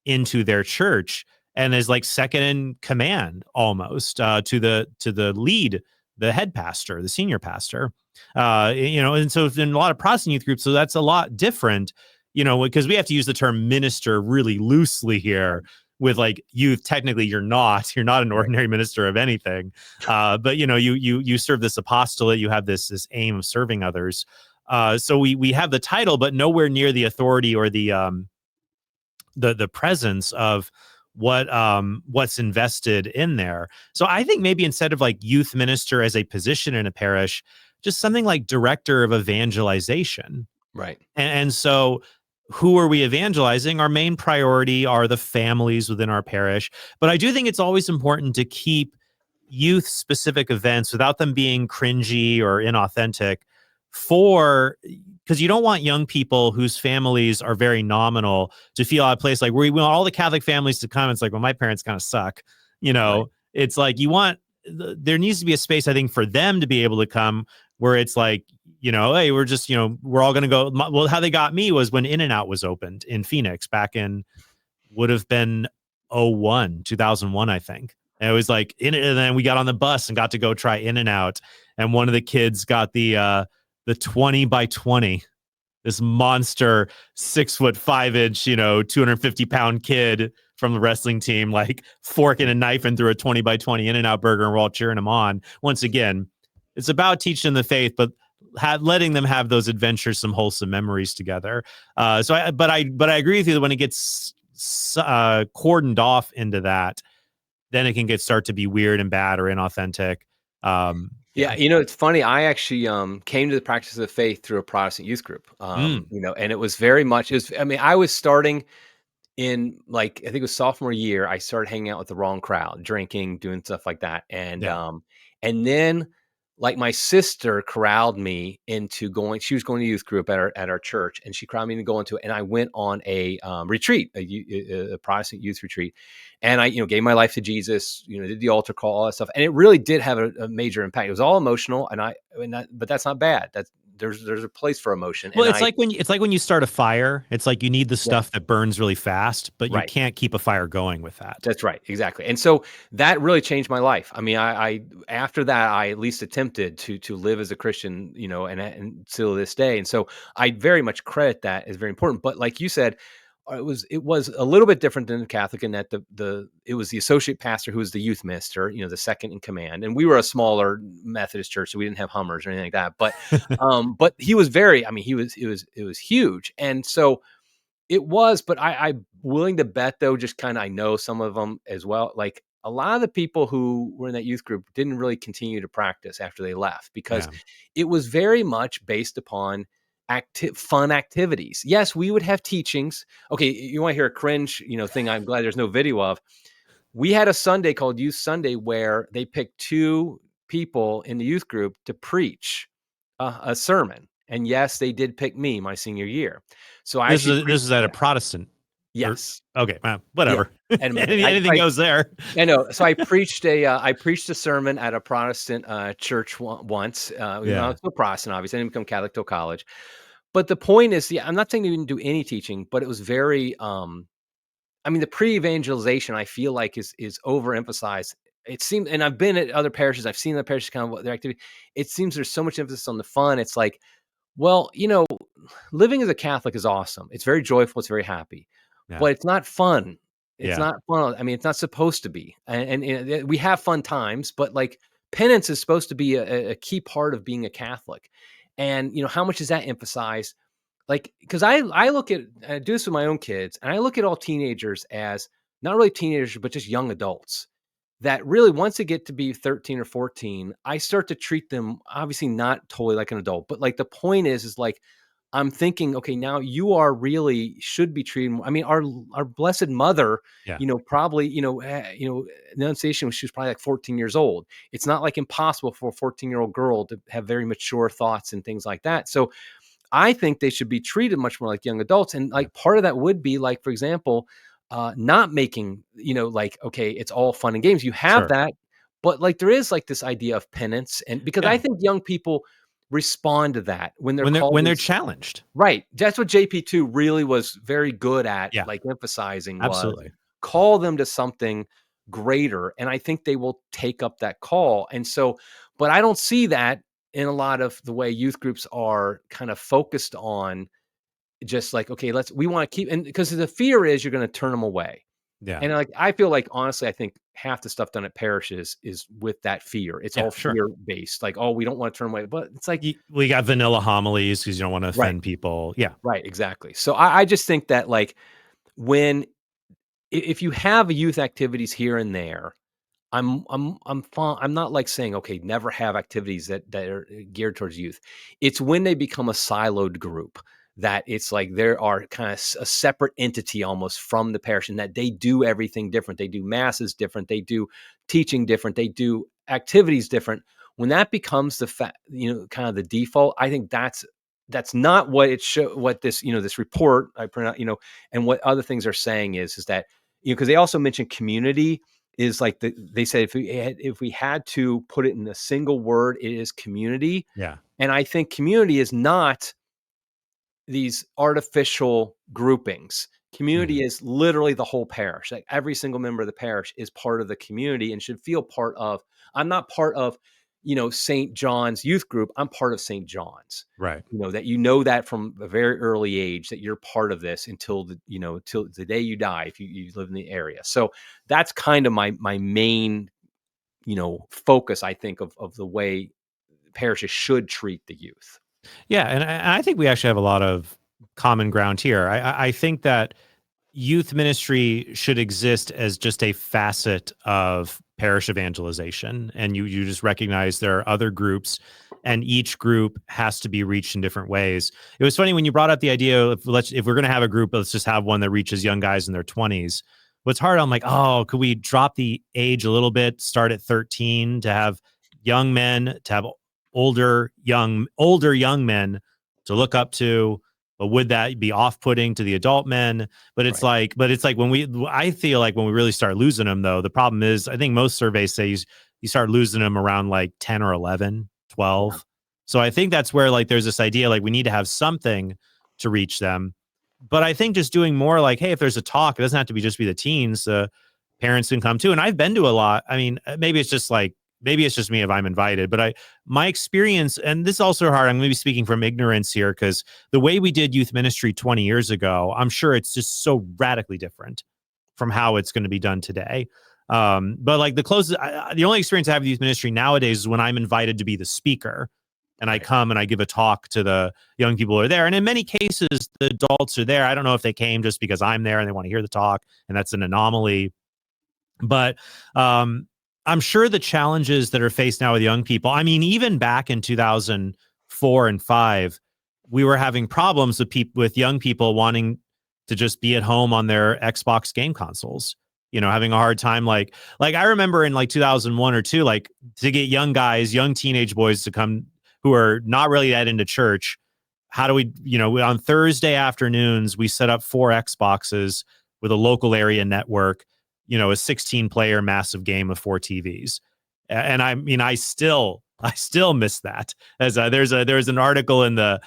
into their church, and is like second in command almost to the lead, the head pastor, the senior pastor. And so in a lot of Protestant youth groups, so that's a lot different, because we have to use the term minister really loosely here. With like youth, technically you're not an Right. ordinary minister of anything, but you serve this apostolate, you have this aim of serving others. So we have the title, but nowhere near the authority or the presence of what's invested in there. So I think maybe instead of like youth minister as a position in a parish, just something like director of evangelization. Right. And so who are we evangelizing? Our main priority are the families within our parish. But I do think it's always important to keep youth specific events without them being cringy or inauthentic, for because you don't want young people whose families are very nominal to feel out of place. Like we want all the Catholic families to come. It's like, well, my parents kind of suck. Right. It's like there needs to be a space, I think, for them to be able to come where it's like, hey, we're just, we're all going to go. Well, how they got me was when In-N-Out was opened in Phoenix back in, would have been 2001, I think. And it was like, and then we got on the bus and got to go try In-N-Out. And one of the kids got the 20 by 20, this monster 6'5", 250-pound kid from the wrestling team, like forking and knifing through a 20 by 20 In-N-Out burger, and we're all cheering him on. Once again, it's about teaching the faith, but letting them have those adventures, some wholesome memories together. But I agree with you that when it gets cordoned off into that, then it can start to be weird and bad or inauthentic. Yeah, it's funny. I actually came to the practice of the faith through a Protestant youth group. And it was very much. I was starting in, like, I think it was sophomore year. I started hanging out with the wrong crowd, drinking, doing stuff like that, Yeah. and then, like, my sister corralled me into going. She was going to youth group at our church, and she corralled me into going to it. And I went on a retreat, a Protestant youth retreat, and I, gave my life to Jesus. Did the altar call, all that stuff, and it really did have a major impact. It was all emotional, but that's not bad. There's a place for emotion, Well, and I it's like when you start a fire, it's like you need the yeah, stuff that burns really fast, but you right. can't keep a fire going with that. That's right, exactly, and so that really changed my life. I after that, I at least attempted to live as a Christian, and till this day, and so I very much credit that as very important. But like you said, it was a little bit different than the Catholic in that it was the associate pastor who was the youth minister, the second in command, and we were a smaller Methodist church, so we didn't have Hummers or anything like that. But he was very, it was huge, and so it was, but I'm willing to bet, though, just kinda I know some of them as well, like, a lot of the people who were in that youth group didn't really continue to practice after they left because Yeah. it was very much based upon fun activities. Yes, we would have teachings. Okay, you wanna hear a cringe, thing I'm glad there's no video of. We had a Sunday called Youth Sunday where they picked 2 people in the youth group to preach a sermon, and yes, they did pick me my senior year. So I actually This preached. is at a Protestant, or Yes. okay, Yeah. whatever. And I Anything goes there. I know. So I preached a sermon at a Protestant, church once, I Yeah, was still Protestant, obviously. I didn't become Catholic till college. But the point is, yeah, I'm not saying they didn't do any teaching, but it was very, the pre-evangelization, I feel like is overemphasized. It seems, and I've been at other parishes, I've seen the parishes kind of what their activity. It seems there's so much emphasis on the fun. It's like, well, living as a Catholic is awesome. It's very joyful. It's very happy, yeah, but it's not fun. It's yeah, not fun. It's not supposed to be. And we have fun times, but like penance is supposed to be a key part of being a Catholic. And how much is that emphasized? Like, because I do this with my own kids, and I look at all teenagers as not really teenagers, but just young adults that really, once they get to be 13 or 14, I start to treat them obviously not totally like an adult, but like the point is like I'm thinking, okay, now you are really should be treated. I mean, our Blessed Mother, Yeah, probably, Annunciation, she was probably like 14 years old. It's not like impossible for a 14-year-old girl to have very mature thoughts and things like that. So I think they should be treated much more like young adults. And yeah, like part of that would be like, for example, not making, like, okay, it's all fun and games. You have sure. that, but like there is like this idea of penance. And because I Yeah, think young people respond to that when they're when they're called when they're these. challenged. Right. That's what JP2 really was very good at, Yeah, like emphasizing was absolutely. call them to something greater. And I think they will take up that call. And so, but I don't see that in a lot of the way youth groups are kind of focused on just like, okay, we want to keep, and because the fear is you're going to turn them away. Yeah, And like, I feel like, honestly, I think half the stuff done at parishes is with that fear. It's yeah, all sure. fear based. Like, oh, we don't want to turn away, but it's like, We got vanilla homilies because you don't want to right, offend people. Yeah, right, exactly. So I just think that like when, if you have youth activities here and there, I'm fine. I'm not like saying, okay, never have activities that are geared towards youth. It's when they become a siloed group that it's like there are kind of a separate entity almost from the parish, and that they do everything different. They do masses different. They do teaching different. They do activities different. When that becomes kind of the default, I think that's not what it show. What this, this report I print out, and what other things are saying is that, because they also mentioned community is like they said, if we had to put it in a single word, it is community. yeah, And I think community is not these artificial groupings. mhm, Community is literally the whole parish. Like every single member of the parish is part of the community and should feel part of. I'm not part of, St. John's youth group. I'm part of St. John's. right. That that from a very early age that you're part of this until till the day you die if you live in the area. So that's kind of my main focus, I think, of the way parishes should treat the youth. Yeah, and I think we actually have a lot of common ground here. I think that youth ministry should exist as just a facet of parish evangelization, and you just recognize there are other groups, and each group has to be reached in different ways. It was funny when you brought up the idea of if we're going to have a group, let's just have one that reaches young guys in their 20s. What's hard, I'm like, oh, could we drop the age a little bit, start at 13 to have young men, to have older young men to look up to, but would that be off-putting to the adult men? Right. But it's like I feel like when we really start losing them, though, the problem is I think most surveys say you start losing them around like 10 or 11, Yeah. 12. So I think that's where like there's this idea like we need to have something to reach them. But I think just doing more like, hey, if there's a talk, it doesn't have to be the teens. Parents can come too. And I've been to a lot. I mean, maybe it's just me if I'm invited, but my experience, and this is also hard. I'm going to be speaking from ignorance here because the way we did youth ministry 20 years ago, I'm sure it's just so radically different from how it's going to be done today. But like the only experience I have with youth ministry nowadays is when I'm invited to be the speaker and I Right. come and I give a talk to the young people who are there. And in many cases, the adults are there. I don't know if they came just because I'm there and they want to hear the talk, and that's an anomaly. But I'm sure the challenges that are faced now with young people, I mean, even back in 2004 and 5, we were having problems with young people wanting to just be at home on their Xbox game consoles, having a hard time. Like I remember in like 2001 or 2, like to get young teenage boys to come who are not really that into church. How do we, on Thursday afternoons, we set up 4 Xboxes with a local area network, a 16-player massive game of 4 TVs. And I mean, I still miss that. As there's an article in the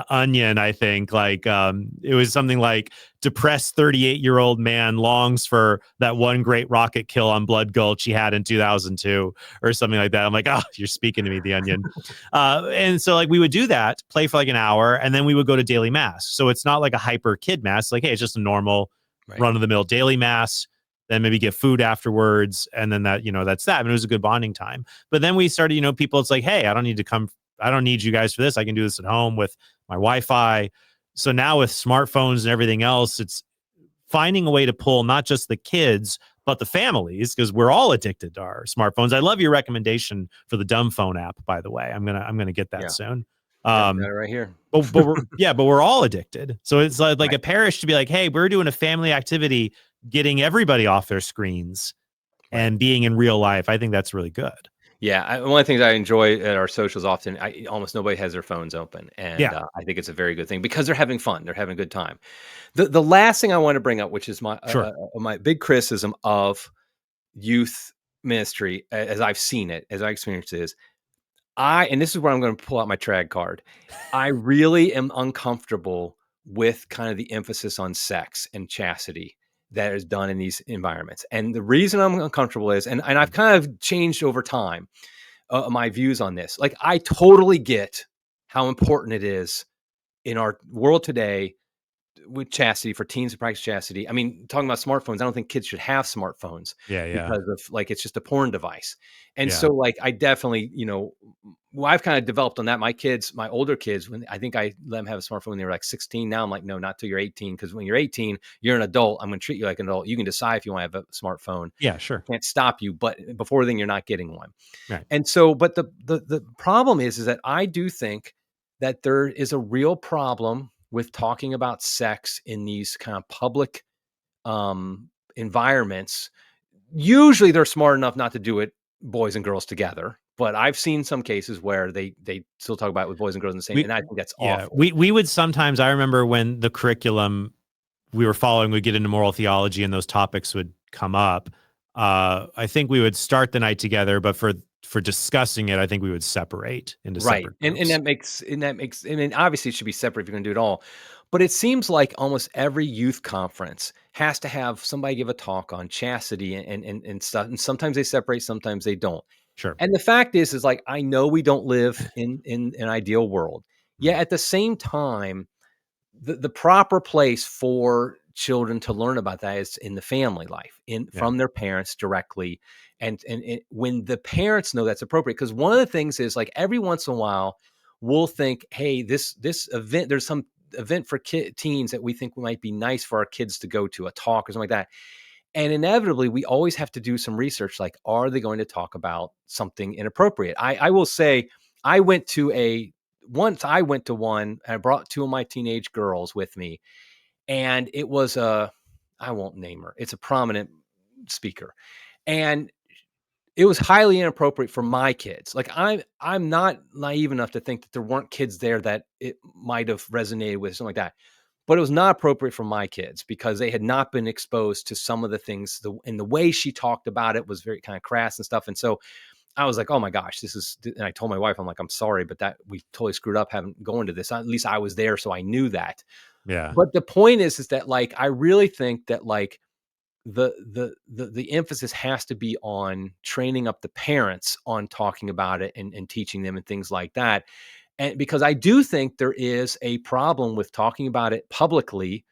Onion, I think, like it was something like depressed 38-year-old man longs for that one great rocket kill on Blood Gulch he had in 2002 or something like that. I'm like, oh, you're speaking to me, the Onion. And so like we would do that, play for like an hour, and then we would go to daily mass. So it's not like a hyper kid mass. Like, hey, it's just a normal Right. run of the mill daily mass. Then maybe get food afterwards, and then that's that. And it was a good bonding time. But then we started, people. It's like, hey, I don't need to come. I don't need you guys for this. I can do this at home with my Wi-Fi. So now with smartphones and everything else, it's finding a way to pull not just the kids but the families, because we're all addicted to our smartphones. I love your recommendation for the dumb phone app, by the way. I'm gonna get that Yeah. soon. Got Um, it right here. but we're all addicted. So it's like Right. a parish to be like, hey, we're doing a family activity, getting everybody off their screens Right. and being in real life. I think that's really good. Yeah, one of the things I enjoy at our socials often, almost nobody has their phones open, and Yeah, I think it's a very good thing because they're having fun, they're having a good time. The last thing I want to bring up, which is sure. my big criticism of youth ministry, as I've seen it, as I experienced it, is and this is where I'm going to pull out my trad card. I really am uncomfortable with kind of the emphasis on sex and chastity that is done in these environments. And the reason I'm uncomfortable is, and I've kind of changed over time my views on this. Like, I totally get how important it is in our world today with chastity, for teens to practice chastity. I mean, talking about smartphones, I don't think kids should have smartphones Yeah, yeah, because of, like, it's just a porn device. And yeah. so, like, I definitely, well, I've kind of developed on that. My older kids, when I think I let them have a smartphone when they were like 16. Now I'm like, no, not till you're 18. Because when you're 18, you're an adult. I'm going to treat you like an adult. You can decide if you want to have a smartphone. Yeah, I sure. can't stop you. But before then, you're not getting one. Right. And so, but the problem is that I do think that there is a real problem with talking about sex in these kind of public environments. Usually, they're smart enough not to do it, boys and girls together. But I've seen some cases where they still talk about it with boys and girls in the same, We and I think that's yeah, awful. we would sometimes, I remember when the curriculum we were following would get into moral theology and those topics would come up. I think we would start the night together, but for discussing it, I think we would separate into Right. separate And groups. I mean, obviously it should be separate if you're gonna do it all. But it seems like almost every youth conference has to have somebody give a talk on chastity and stuff. And sometimes they separate, sometimes they don't. Sure. And the fact is like, I know we don't live in an ideal world. Mm. Yet at the same time, the proper place for children to learn about that is in the family life, in Yeah. from their parents directly. And when the parents know that's appropriate, because one of the things is, like, every once in a while we'll think, hey, this event, there's some event for teens that we think might be nice for our kids to go to, a talk or something like that. And inevitably, we always have to do some research. Like, are they going to talk about something inappropriate? I will say, I went to a once I went to one. I brought two of my teenage girls with me, and it was I won't name her. It's a prominent speaker, and it was highly inappropriate for my kids. Like, I'm not naive enough to think that there weren't kids there that it might have resonated with, something like that. But it was not appropriate for my kids because they had not been exposed to some of the things. And the way she talked about it was very kind of crass and stuff. And so I was like, oh my gosh, this is. And I told my wife, I'm like, I'm sorry, but that we totally screwed up having going to this. At least I was there, so I knew that. Yeah. But the point is that, like, I really think that, like, the emphasis has to be on training up the parents on talking about it and teaching them and things like that. And because I do think there is a problem with talking about it publicly,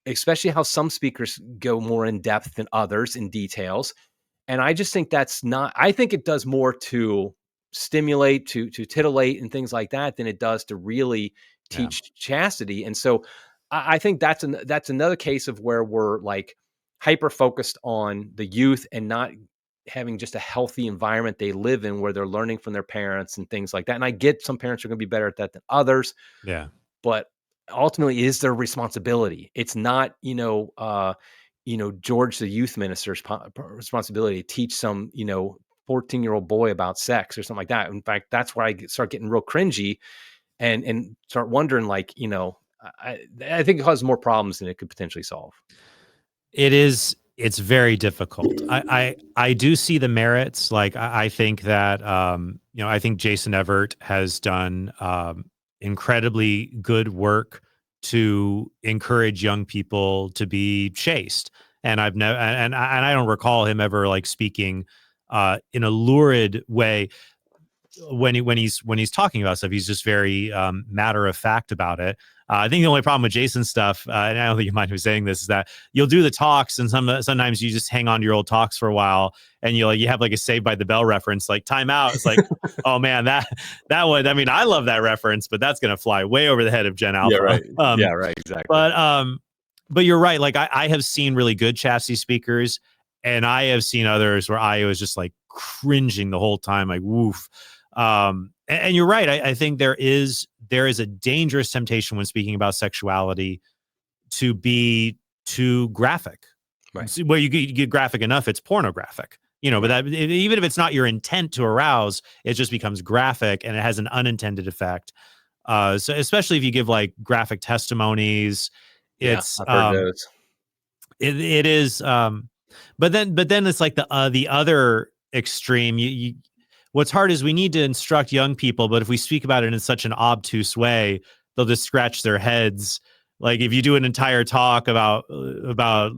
especially how some speakers go more in depth than others in details. And I just think that's not, I think it does more to stimulate, to titillate and things like that than it does to really Yeah. teach chastity. And so I think that's another case of where we're, like, hyper focused on the youth and not having just a healthy environment they live in where they're learning from their parents and things like that. And I get some parents are going to be better at that than others, Yeah. but ultimately it is their responsibility. It's not, George, the youth minister's responsibility to teach some, 14-year-old boy about sex or something like that. In fact, that's where I start getting real cringy and start wondering, like, I think it causes more problems than it could potentially solve. It's very difficult. I do see the merits. Like I think that I think Jason Everett has done incredibly good work to encourage young people to be chaste. And I've never and I don't recall him ever like speaking in a lurid way when he's talking about stuff. He's just very matter of fact about it. I think the only problem with Jason's stuff, and I don't think you mind who's saying this, is that you'll do the talks, and sometimes you just hang on to your old talks for a while, and you have like a Saved by the Bell reference, like time out. It's like, oh man, that one. I mean, I love that reference, but that's gonna fly way over the head of Gen Yeah, Alpha. right. Yeah, right. Exactly. But but you're right. Like I have seen really good chastity speakers, and I have seen others where I was just like cringing the whole time, like woof. And you're right. I think there is a dangerous temptation when speaking about sexuality to be too graphic. Right. Well, you get graphic enough, it's pornographic. But Right. that, even if it's not your intent to arouse, it just becomes graphic and it has an unintended effect. So especially if you give like graphic testimonies, Yeah, it's I've heard those. it is but then it's like the other extreme. What's hard is we need to instruct young people, but if we speak about it in such an obtuse way, they'll just scratch their heads. Like if you do an entire talk about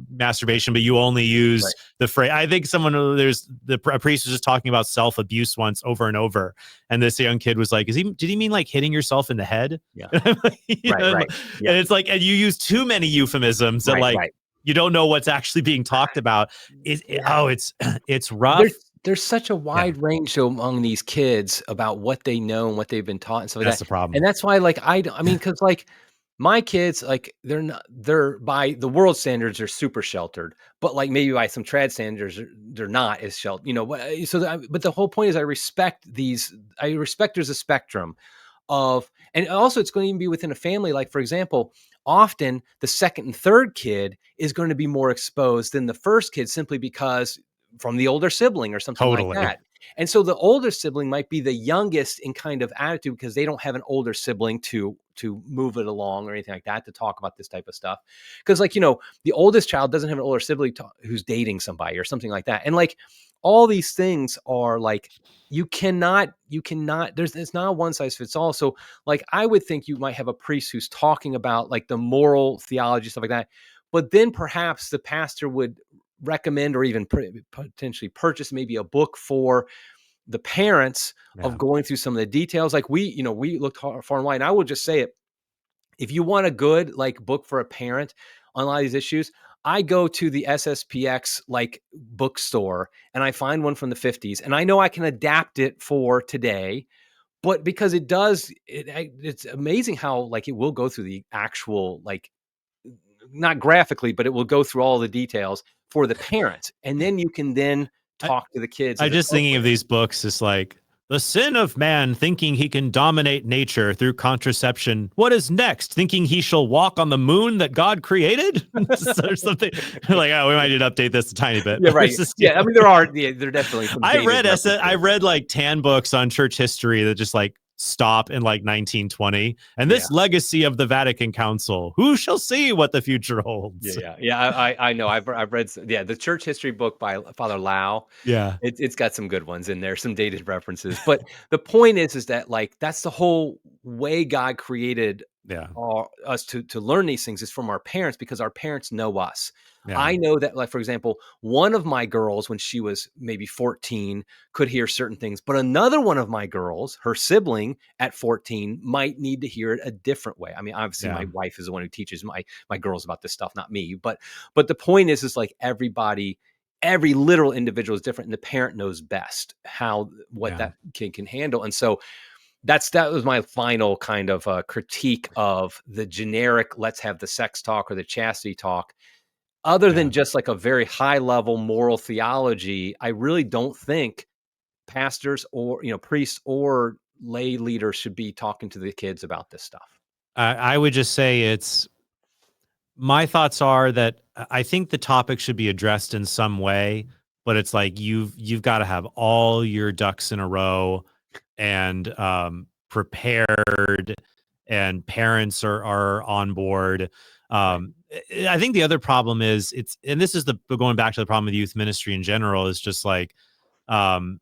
masturbation, but you only use Right. the phrase. I think a priest was just talking about self abuse once over and over, and this young kid was like, did he mean like hitting yourself in the head?" Yeah. And I'm like, Right, right. Yeah. and it's like, and you use too many euphemisms that Right, like right. you don't know what's actually being talked about. Yeah. Oh, it's There's rough. there's such a Yeah, wide range though among these kids about what they know and what they've been taught and stuff like that's that, the and problem. that's why, like, I mean, because like, my kids, like, they're by the world standards, they're super sheltered, but, like, maybe by some trad standards, they're not as sheltered, so but the whole point is I respect there's a spectrum of, and also it's going to even be within a family. Like, for example, often the second and third kid is going to be more exposed than the first kid simply because from the older sibling or something like Totally. that. And so the older sibling might be the youngest in kind of attitude because they don't have an older sibling to move it along or anything like that, to talk about this type of stuff. Because, like, the oldest child doesn't have an older sibling who's dating somebody or something like that. And, like, all these things are like, you cannot, it's not a one size fits all. So, like, I would think you might have a priest who's talking about like the moral theology, stuff like that, but then perhaps the pastor would recommend or even potentially purchase maybe a book for the parents of Yeah. going through some of the details. Like, we looked far and wide, and I will just say it, if you want a good like book for a parent on a lot of these issues, I go to the SSPX like bookstore and I find one from the 50s, and I know I can adapt it for today. But because it's amazing how, like, it will go through the actual, like, not graphically, but it will go through all the details for the parents, and then you can then I, talk to the kids I'm as just thinking of appropriate. these books as like the sin of man thinking he can dominate nature through contraception. What is next? Thinking he shall walk on the moon that God created? Or something. Like, oh, we might need to update this a tiny bit. Yeah, It's right. just, Yeah, I mean, there are definitely some dated I references. read like 10 books on church history that just like stop in like 1920. And Yeah. this legacy of the Vatican Council, who shall see what the future Yeah, holds? yeah, yeah. I know. I've read yeah, the church history book by Father Lau. Yeah. It's got some good ones in there, some dated references. But the point is that, like, that's the whole way God created Yeah. us to learn these things, is from our parents, because our parents know us. Yeah. I know that, like, for example, one of my girls, when she was maybe 14, could hear certain things, but another one of my girls, her sibling at 14, might need to hear it a different way. I mean, obviously, Yeah. my wife is the one who teaches my girls about this stuff, not me. But the point is like, every literal individual is different, and the parent knows best what Yeah. that kid can handle. And so that was my final kind of critique of the generic "let's have the sex talk" or the chastity talk. Other than Yeah. just like a very high level moral theology, I really don't think pastors or priests or lay leaders should be talking to the kids about this stuff. I would just say my thoughts are that I think the topic should be addressed in some way, but it's like you've got to have all your ducks in a row and prepared, and parents are on board. Right. I think the other problem is and this is the going back to the problem with youth ministry in general, is just like um,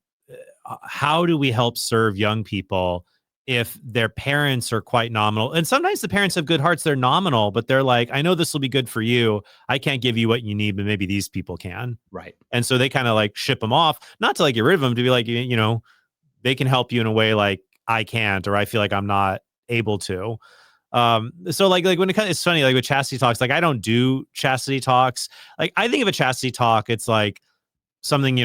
how do we help serve young people if their parents are quite nominal? And sometimes the parents have good hearts, they're nominal, but they're like, I know this will be good for you. I can't give you what you need, but maybe these people can. Right. And so they kind of like ship them off, not to like get rid of them, to be like, they can help you in a way like I can't, or I feel like I'm not able to. So like when it's funny, like with chastity talks, like I don't do chastity talks. Like I think of a chastity talk, it's like something,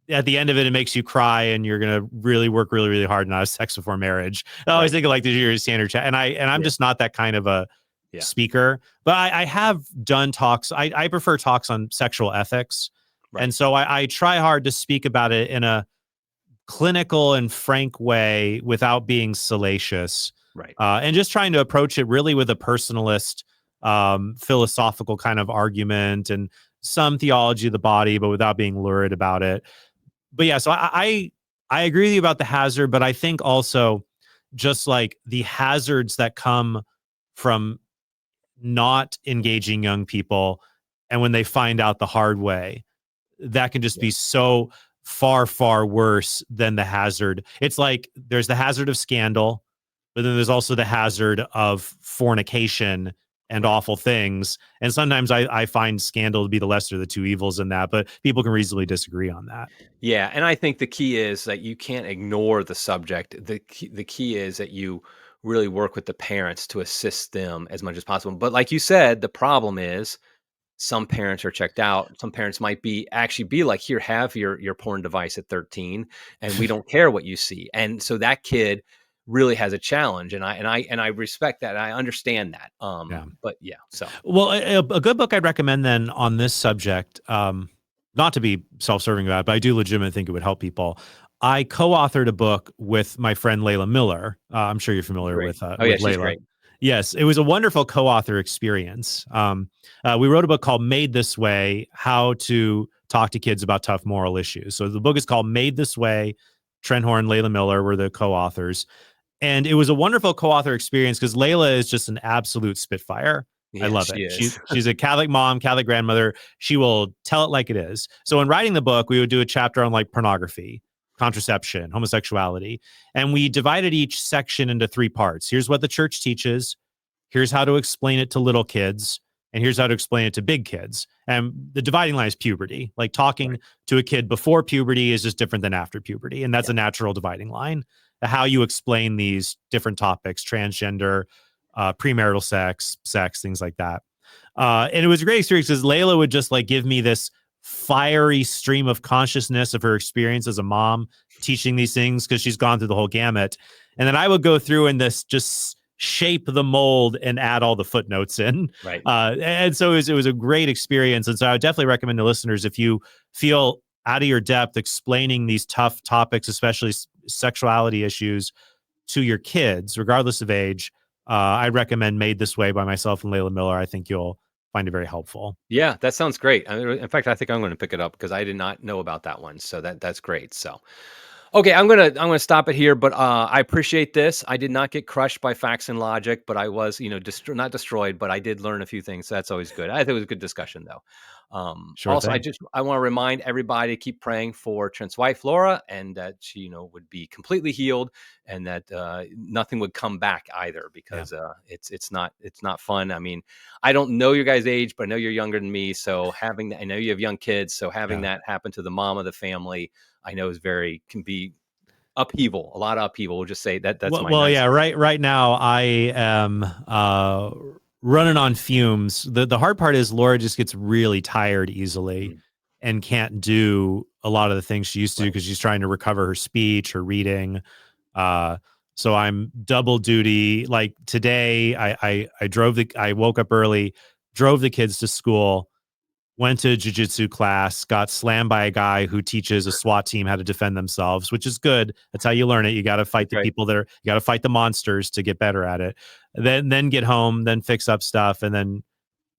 at the end of it, it makes you cry and you're going to really work really, really hard and not have sex before marriage. I always Right. think of like your standard chat. And I'm Yeah. just not that kind of a Yeah. speaker, but I have done talks. I prefer talks on sexual ethics. Right. And so I try hard to speak about it in a clinical and frank way without being salacious, Right. and just trying to approach it really with a personalist, philosophical kind of argument and some theology of the body, but without being lurid about it. But yeah, so I agree with you about the hazard, but I think also just like the hazards that come from not engaging young people, and when they find out the hard way, that can just Yeah. be so far, far worse than the hazard. It's like there's the hazard of scandal, but then there's also the hazard of fornication and Right. awful things. And sometimes I find scandal to be the lesser of the two evils in that, but people can reasonably disagree on that. Yeah, and I think the key is that you can't ignore the subject. The key is that you really work with the parents to assist them as much as possible. But like you said, the problem is some parents are checked out. Some parents might be like, "Here, have your porn device at 13, and we don't care what you see." And so that kid really has a challenge, and I respect that. And I understand that. Yeah. But yeah, so Well, a good book I'd recommend then on this subject, not to be self-serving about it, but I do legitimately think it would help people. I co-authored a book with my friend Layla Miller. I'm sure you're familiar great. Oh yeah, with she's Layla. great. Yes, it was a wonderful co-author experience. We wrote a book called "Made This Way: How to Talk to Kids About Tough Moral Issues." So the book is called "Made This Way." Trent Horn, Layla Miller were the co-authors, and it was a wonderful co-author experience because Layla is just an absolute spitfire. I Yeah, love she it. is. She's a Catholic mom, Catholic grandmother. She will tell it like it is. So in writing the book, we would do a chapter on like pornography, contraception, homosexuality, and we divided each section into three parts. Here's what the church teaches. Here's how to explain it to little kids, and here's how to explain it to big kids. And the dividing line is puberty. Like talking Right. to a kid before puberty is just different than after puberty, and that's Yeah. a natural dividing line. How you explain these different topics, transgender, premarital sex, things like that. And it was a great experience because Layla would just like give me this fiery stream of consciousness of her experience as a mom teaching these things because she's gone through the whole gamut. And then I would go through and this just shape the mold and add all the footnotes in. Right. And so it was a great experience. And so I would definitely recommend to listeners, if you feel out of your depth explaining these tough topics, especially sexuality issues, to your kids, regardless of age, I'd recommend "Made This Way" by myself and Layla Miller. I think you'll find it very helpful. Yeah, that sounds great. I mean, in fact, I think I'm going to pick it up because I did not know about that one. So that's great. So, okay, I'm gonna stop it here. But I appreciate this. I did not get crushed by facts and logic, but I was, not destroyed. But I did learn a few things. So that's always good. I think it was a good discussion, though. Sure Also, thing. I want to remind everybody to keep praying for Trent's wife Laura, and that she would be completely healed, and that nothing would come back either, Yeah. because it's not fun. I mean, I don't know your guys' age, but I know you're younger than me. So I know you have young kids, so having Yeah. that happen to the mom of the family, I know can be upheaval, a lot of upheaval. We'll just say that's my Yeah. nicest way. Right now, I am running on fumes. The hard part is Laura just gets really tired easily Mhm. and can't do a lot of the things she used to do Right. because she's trying to recover her speech, her reading. Uh, so I'm double duty. Like today, I woke up early, drove the kids to school, went to jujitsu class, got slammed by a guy who teaches a SWAT team how to defend themselves, which is good. That's how you learn it. You got to fight That's the right. people you got to fight the monsters to get better at it. Then get home, then fix up stuff, and then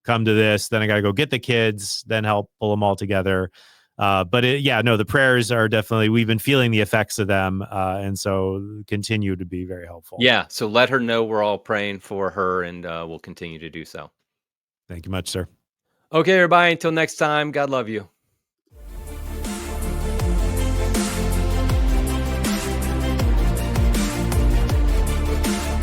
come to this. Then I got to go get the kids, then help pull them all together. No, the prayers are definitely, we've been feeling the effects of them. And so continue to be very helpful. Yeah. So let her know we're all praying for her, and we'll continue to do so. Thank you much, sir. Okay, everybody. Until next time. God love you.